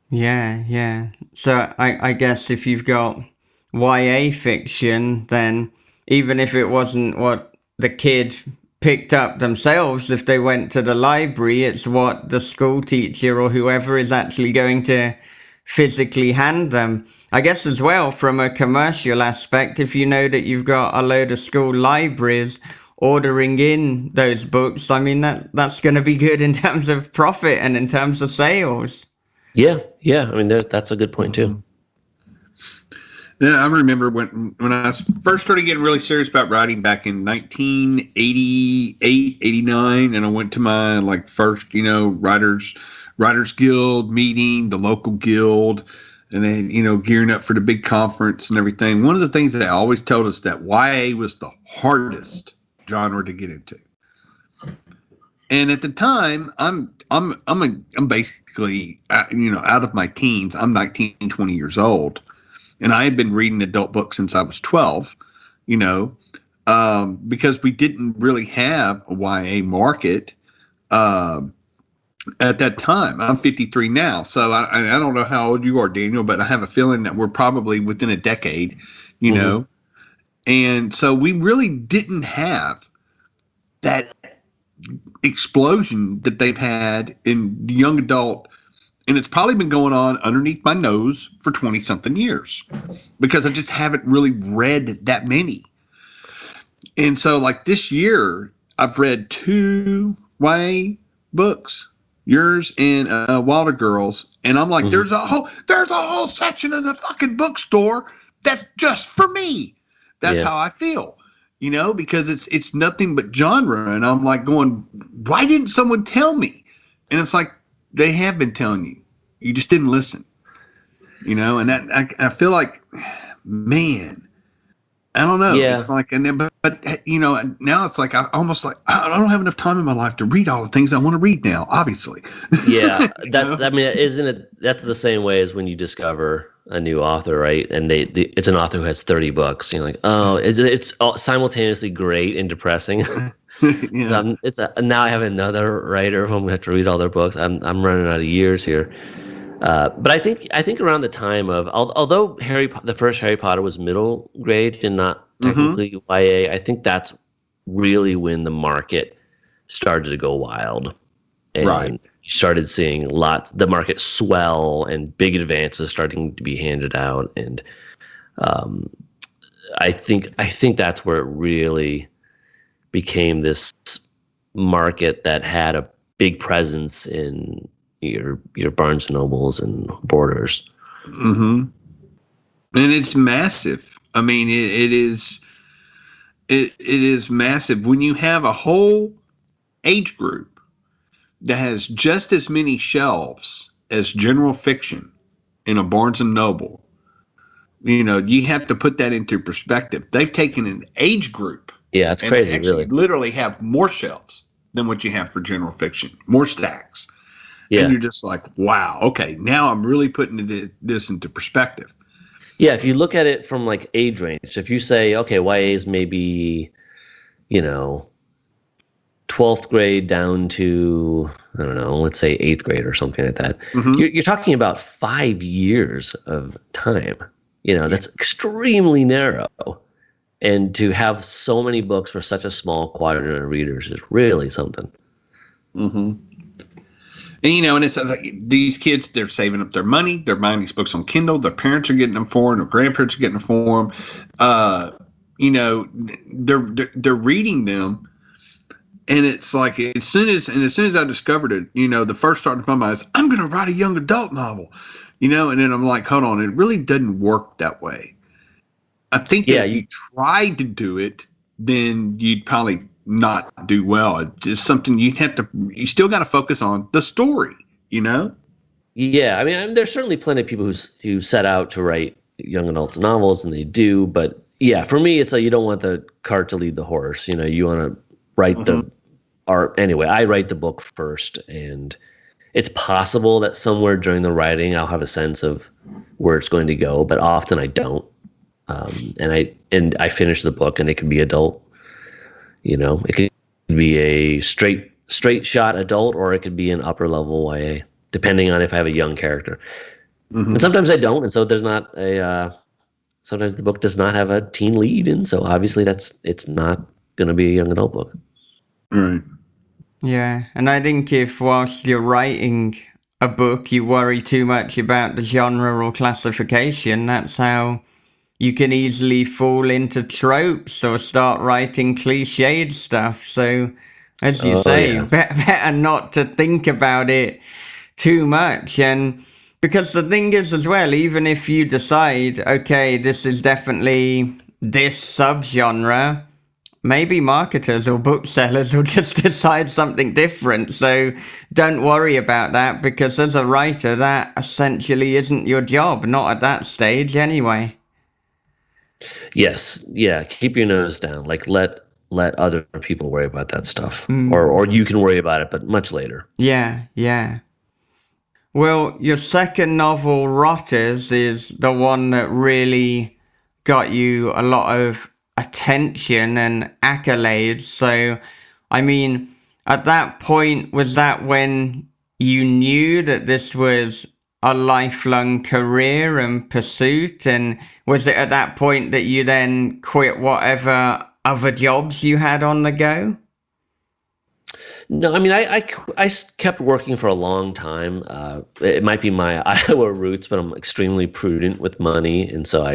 Speaker 2: Yeah. So I guess if you've got YA fiction, then even if it wasn't what the kid picked up themselves, if they went to the library, it's what the school teacher or whoever is actually going to physically hand them. I guess as well, from a commercial aspect, if you know that you've got a load of school libraries ordering in those books, I mean, that's going to be good in terms of profit and in terms of sales. Yeah.
Speaker 5: I mean, that's a good point too.
Speaker 6: Yeah, I remember when I first started getting really serious about writing back in 1988, 89, and I went to my first, Writers Guild meeting, the local guild, and then, gearing up for the big conference and everything. One of the things that they always told us that YA was the hardest genre to get into. And at the time, I'm basically, out of my teens, I'm 19, 20 years old. And I had been reading adult books since I was 12, because we didn't really have a YA market at that time. I'm 53 now, so I don't know how old you are, Daniel, but I have a feeling that we're probably within a decade, And so we really didn't have that explosion that they've had in young adult. And it's probably been going on underneath my nose for 20 something years because I just haven't really read that many. And so like this year, I've read 2 YA books, yours and Wilder Girls. And I'm like, there's a whole section of the fucking bookstore that's just for me. That's how I feel, because it's nothing but genre. And I'm like going, why didn't someone tell me? And it's like, they have been telling you. You just didn't listen, and that I feel like, man, I don't know.
Speaker 5: Yeah.
Speaker 6: It's like, and then, but now it's like, I almost like, I don't have enough time in my life to read all the things I want to read now, obviously.
Speaker 5: Yeah. I mean, isn't it, that's the same way as when you discover a new author, right? And it's an author who has 30 books. And you're like, oh, it's simultaneously great and depressing.
Speaker 6: Yeah.
Speaker 5: Now I have another writer who I'm gonna have to read all their books. I'm running out of years here. But I think around the time of, although the first Harry Potter was middle grade and not technically YA, I think that's really when the market started to go wild, and you started seeing the market swell and big advances starting to be handed out, and I think that's where it really became this market that had a big presence in your Barnes and Nobles and Borders.
Speaker 6: Mm-hmm. And it's massive. I mean, it is massive when you have a whole age group that has just as many shelves as general fiction in a Barnes and Noble. You have to put that into perspective. They've taken an age group.
Speaker 5: Yeah, it's crazy, really.
Speaker 6: Literally have more shelves than what you have for general fiction, more stacks. Yeah. And you're just like, wow, okay, now I'm really putting this into perspective.
Speaker 5: Yeah, if you look at it from like age range, so if you say, okay, YA is maybe, 12th grade down to, I don't know, let's say 8th grade or something like that, you're talking about 5 years of time. That's extremely narrow. And to have so many books for such a small quadrant of readers is really something.
Speaker 6: Mm-hmm. And, and it's like these kids, they're saving up their money. They're buying these books on Kindle. Their parents are getting them for them. Their grandparents are getting them for them. They're reading them. And it's like, as soon as I discovered it, the first thought in my mind is, I'm going to write a young adult novel, and then I'm like, hold on, it really doesn't work that way. I think that if you tried to do it, then you'd probably not do well. It's just something you still got to focus on the story,
Speaker 5: Yeah, I mean, there's certainly plenty of people who set out to write young adult novels, and they do. But yeah, for me, it's like you don't want the cart to lead the horse. You want to write the art anyway. I write the book first, and it's possible that somewhere during the writing I'll have a sense of where it's going to go, but often I don't. And I finish the book, and it can be adult. It could be a straight shot adult, or it could be an upper level YA, depending on if I have a young character. And sometimes I don't, and so there's not sometimes the book does not have a teen lead, and so obviously it's not going to be a young adult book.
Speaker 6: Right.
Speaker 2: Yeah, and I think if whilst you're writing a book you worry too much about the genre or classification, that's how you can easily fall into tropes or start writing cliched stuff. So, as you say, better not to think about it too much. And because the thing is as well, even if you decide, okay, this is definitely this subgenre, maybe marketers or booksellers will just decide something different. So don't worry about that, because as a writer, that essentially isn't your job, not at that stage anyway.
Speaker 5: Yes, yeah. Keep your nose down. Like let other people worry about that stuff, or you can worry about it, but much later.
Speaker 2: Yeah. Well, your second novel, Rotters, is the one that really got you a lot of attention and accolades. So, I mean, at that point, was that when you knew that this was a lifelong career and pursuit? And was it at that point that you then quit whatever other jobs you had on the go?
Speaker 5: No, I mean, I kept working for a long time. It might be my Iowa roots, but I'm extremely prudent with money, and so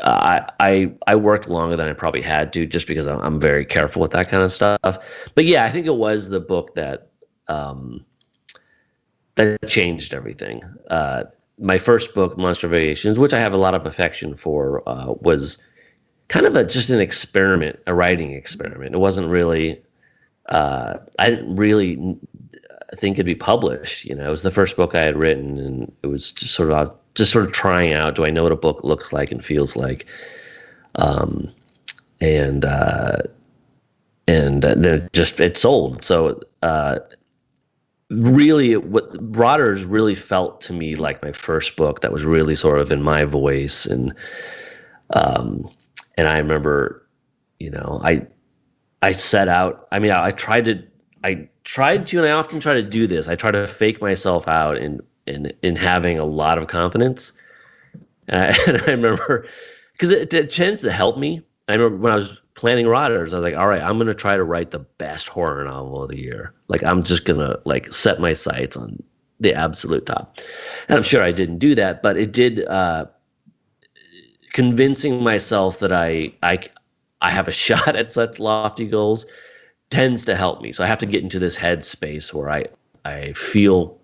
Speaker 5: I worked longer than I probably had to, just because I'm very careful with that kind of stuff. But yeah, I think it was the book that that changed everything. My first book, Monster Variations, which I have a lot of affection for, was kind of just an experiment, a writing experiment. It wasn't really. I didn't really think it'd be published. You know, it was the first book I had written, and it was just sort of trying out. Do I know what a book looks like and feels like? And then it sold. So really, what Rotters really felt to me like my first book. That was really sort of in my voice, and I remember, you know, I set out. I mean, I tried to, and I often try to do this. I try to fake myself out in having a lot of confidence. And I remember, because it tends to help me. I remember when I was planning Rotters, I was like, all right, I'm going to try to write the best horror novel of the year. Like, I'm just going to like set my sights on the absolute top. And I'm sure I didn't do that, but it did, convincing myself that I have a shot at such lofty goals tends to help me. So I have to get into this headspace where I feel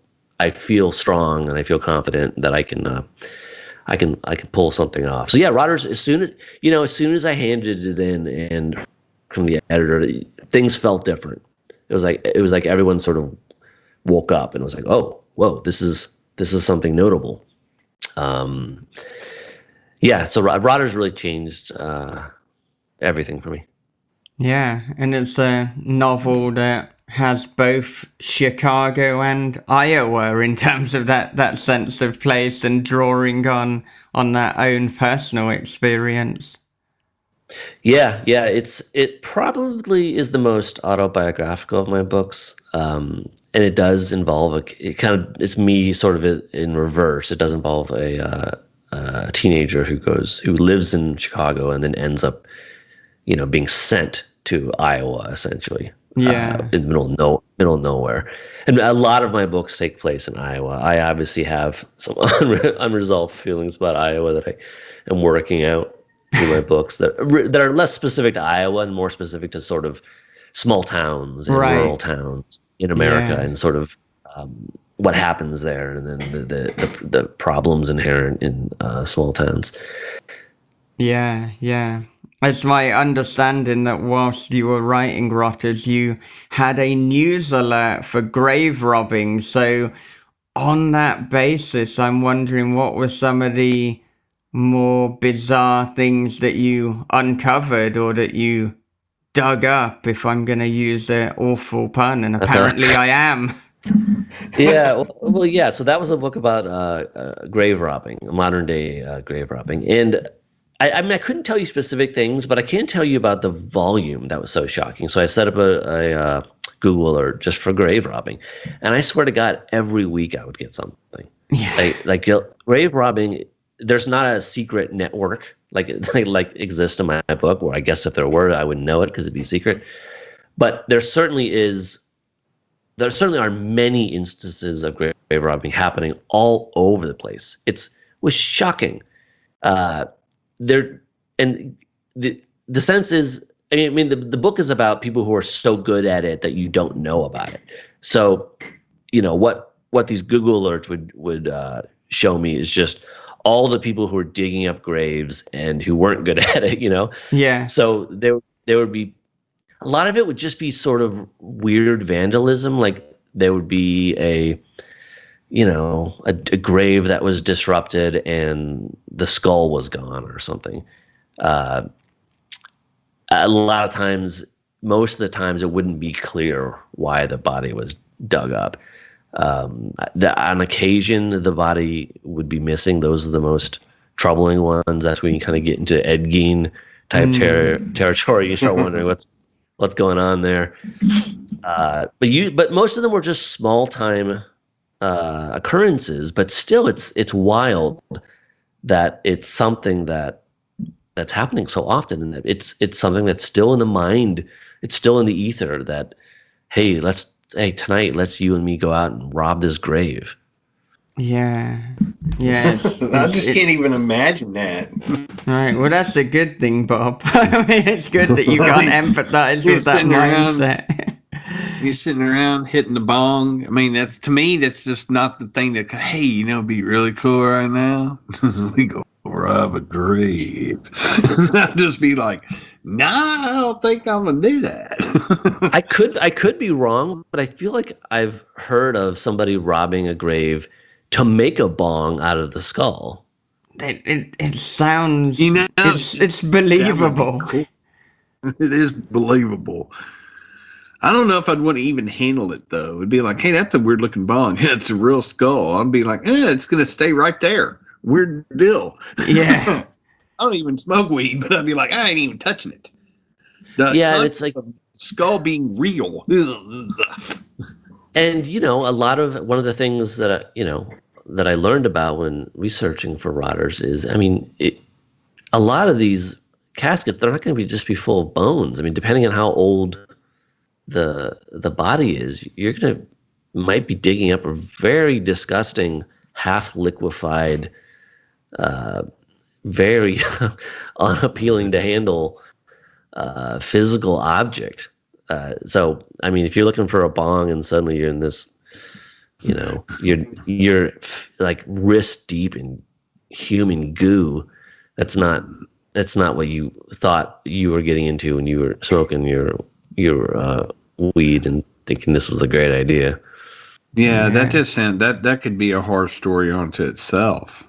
Speaker 5: strong and I feel confident that I can pull something off. So yeah, Rotters, as soon as I handed it in and from the editor, things felt different. It was like everyone sort of woke up and was like, oh, whoa, this is something notable. Yeah, so Rotters really changed everything for me.
Speaker 2: Yeah, and it's a novel that has both Chicago and Iowa in terms of that sense of place and drawing on that own personal experience.
Speaker 5: Yeah, it probably is the most autobiographical of my books, and it does involve it's me sort of in reverse. It does involve a teenager who lives in Chicago and then ends up, you know, being sent to Iowa, essentially.
Speaker 2: Yeah.
Speaker 5: In the middle of nowhere. And a lot of my books take place in Iowa. I obviously have some unresolved feelings about Iowa that I am working out in my books that are less specific to Iowa and more specific to sort of small towns and rural towns in America, and sort of what happens there, and then the problems inherent in small towns.
Speaker 2: Yeah. It's my understanding that whilst you were writing Rotters, you had a news alert for grave robbing. So on that basis, I'm wondering what were some of the more bizarre things that you uncovered or that you dug up, if I'm going to use an awful pun, and apparently I am.
Speaker 5: Yeah, well, yeah. So that was a book about grave robbing, modern day grave robbing, and I mean, I couldn't tell you specific things, but I can tell you about the volume that was so shocking. So I set up a Google alert just for grave robbing, and I swear to God, every week I would get something. Yeah. Like grave robbing. There's not a secret network like exists in my book, where I guess if there were, I wouldn't know it because it'd be secret. But there certainly are many instances of grave robbing happening all over the place. It was shocking. The sense is, I mean, the book is about people who are so good at it that you don't know about it. So, you know, what these Google alerts would show me is just all the people who are digging up graves and who weren't good at it, you know? Yeah. So there would be, a lot of it would just be sort of weird vandalism. Like there would be a grave that was disrupted and the skull was gone or something. A lot of times, most of the times, it wouldn't be clear why the body was dug up. On occasion, the body would be missing. Those are the most troubling ones. That's when you kind of get into Ed Gein type territory. You start wondering what's going on there. But most of them were just small time occurrences, but still, it's wild that it's something that's happening so often, and that it's something that's still in the mind, it's still in the ether. That hey, tonight, let's you and me go out and rob this grave.
Speaker 2: Yeah.
Speaker 6: I just can't even imagine that.
Speaker 2: Right. Well, that's a good thing, Bob. I mean, it's good that you can't empathize with that mindset.
Speaker 6: You're sitting around hitting the bong. I mean, to me, that's just not the thing that, hey, it'd be really cool right now. We go rob a grave. I'd just be like, nah, I don't think I'm gonna do that.
Speaker 5: I could be wrong, but I feel like I've heard of somebody robbing a grave to make a bong out of the skull.
Speaker 2: It sounds,
Speaker 6: it's
Speaker 2: believable.
Speaker 6: Cool. It is believable. I don't know if I'd want to even handle it, though. It'd be like, hey, that's a weird looking bong. It's a real skull. I'd be like, it's going to stay right there. Weird deal.
Speaker 2: Yeah.
Speaker 6: I don't even smoke weed, but I'd be like, I ain't even touching it.
Speaker 5: It's like
Speaker 6: skull being real.
Speaker 5: And, one of the things that, that I learned about when researching for rotters is, I mean, a lot of these caskets, they're not going to just be full of bones. I mean, depending on how old the body is, might be digging up a very disgusting, half liquefied, very unappealing to handle physical object. So I mean, if you're looking for a bong and suddenly you're in this, you're like wrist deep in human goo, that's not what you thought you were getting into when you were smoking your weed and thinking this was a great idea.
Speaker 6: Yeah, that just sounds that could be a horror story unto itself.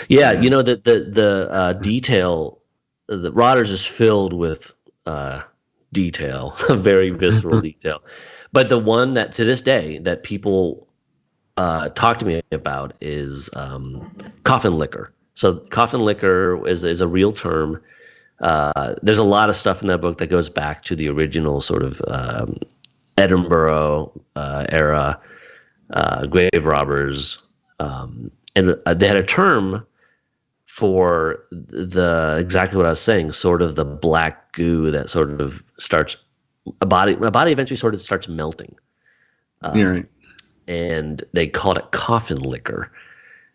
Speaker 5: Yeah, the detail, the rotters is filled with detail, very visceral detail. But the one that to this day that people talk to me about is coffin liquor. So coffin liquor is a real term. There's a lot of stuff in that book that goes back to the original sort of Edinburgh era grave robbers, and they had a term for exactly what I was saying, sort of the black goo that sort of starts a body eventually sort of starts melting.
Speaker 6: Right.
Speaker 5: And they called it coffin liquor.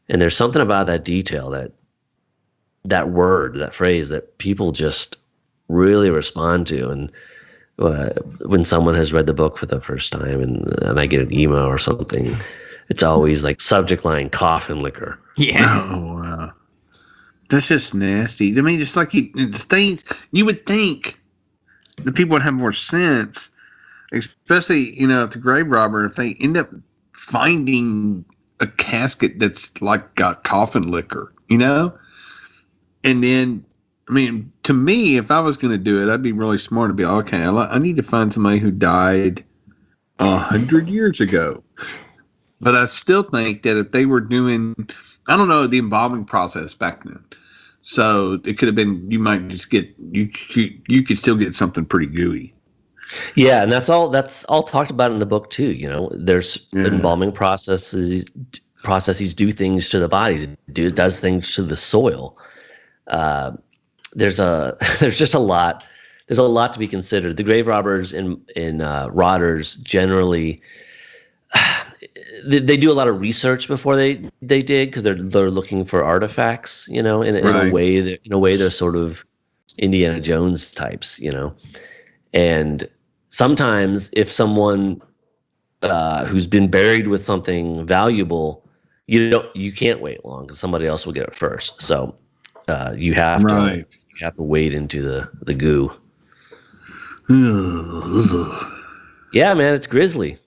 Speaker 5: And there's something about that detail, that word, that phrase, that people just really respond to. And when someone has read the book for the first time and I get an email or something, it's always like subject line coffin liquor.
Speaker 2: Yeah.
Speaker 6: Oh, wow. That's just nasty. I mean, just like you would think the people would have more sense, especially, if the grave robber, if they end up finding a casket that's like got coffin liquor, and then, I mean, to me, if I was going to do it, I'd be really smart to be like, okay, I need to find somebody who died 100 years ago. But I still think that if they were doing, I don't know, the embalming process back then. So it could have been, you might just get, you could still get something pretty gooey.
Speaker 5: Yeah, and that's all talked about in the book too. There's embalming processes do things to the bodies, does things to the soil. There's just a lot. There's a lot to be considered. The grave robbers in rotters generally, they do a lot of research before they dig, because they're looking for artifacts. In a way they're sort of Indiana Jones types. And sometimes if someone who's been buried with something valuable, you can't wait long because somebody else will get it first. So you have to wade into the goo. Yeah, man, it's grisly.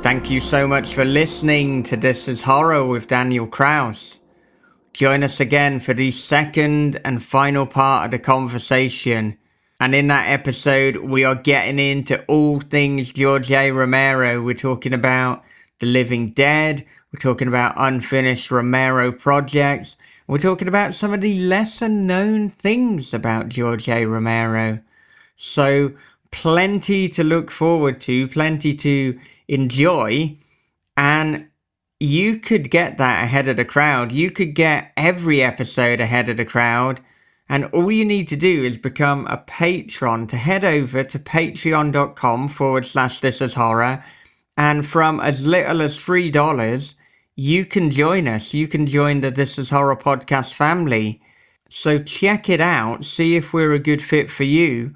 Speaker 2: Thank you so much for listening to This Is Horror with Daniel Kraus. Join us again for the second and final part of the conversation. And in that episode, we are getting into all things George A. Romero. We're talking about The Living Dead. We're talking about unfinished Romero projects. We're talking about some of the lesser known things about George A. Romero. So plenty to look forward to, plenty to enjoy, and you could get that ahead of the crowd. You could get every episode ahead of the crowd, and all you need to do is become a patron, to head over to patreon.com/thisishorror, and from as little as $3, you can join us. You can join the This Is Horror podcast family. So check it out, see if we're a good fit for you.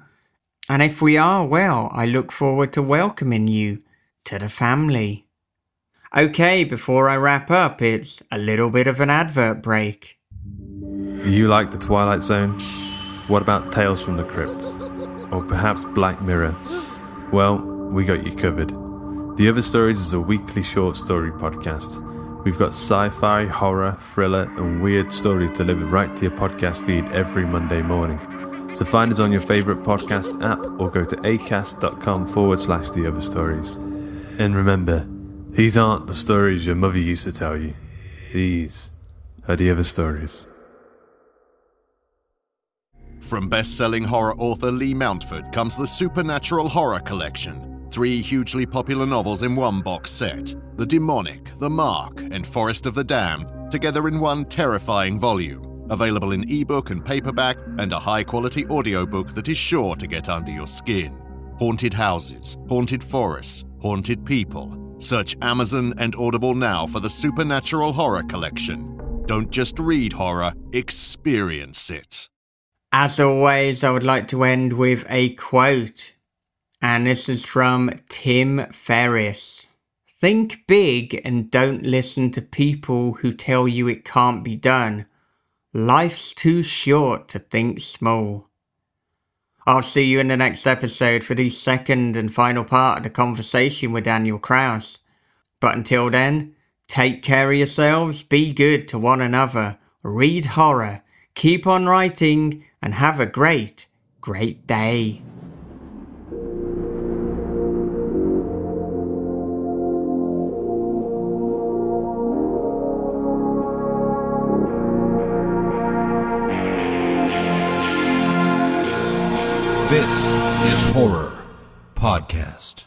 Speaker 2: And if we are, well, I look forward to welcoming you to the family. Okay, before I wrap up, it's a little bit of an advert break.
Speaker 4: Do you like The Twilight Zone? What about Tales from the Crypt? Or perhaps Black Mirror? Well, we got you covered. The Other Stories is a weekly short story podcast. We've got sci-fi, horror, thriller, and weird stories delivered right to your podcast feed every Monday morning. So find us on your favourite podcast app or go to acast.com/The Other Stories. And remember, these aren't the stories your mother used to tell you. These are the other stories.
Speaker 3: From best-selling horror author Lee Mountford comes the Supernatural Horror Collection. 3 hugely popular novels in one box set. The Demonic, The Mark, and Forest of the Damned, together in one terrifying volume. Available in ebook and paperback, and a high-quality audiobook that is sure to get under your skin. Haunted houses, haunted forests, haunted people. Search Amazon and Audible now for the Supernatural Horror Collection. Don't just read horror, experience it.
Speaker 2: As always, I would like to end with a quote. And this is from Tim Ferriss. Think big and don't listen to people who tell you it can't be done. Life's too short to think small. I'll see you in the next episode for the second and final part of the conversation with Daniel Kraus. But until then, take care of yourselves, be good to one another, read horror, keep on writing, and have a great, great day.
Speaker 1: This is Horror Podcast.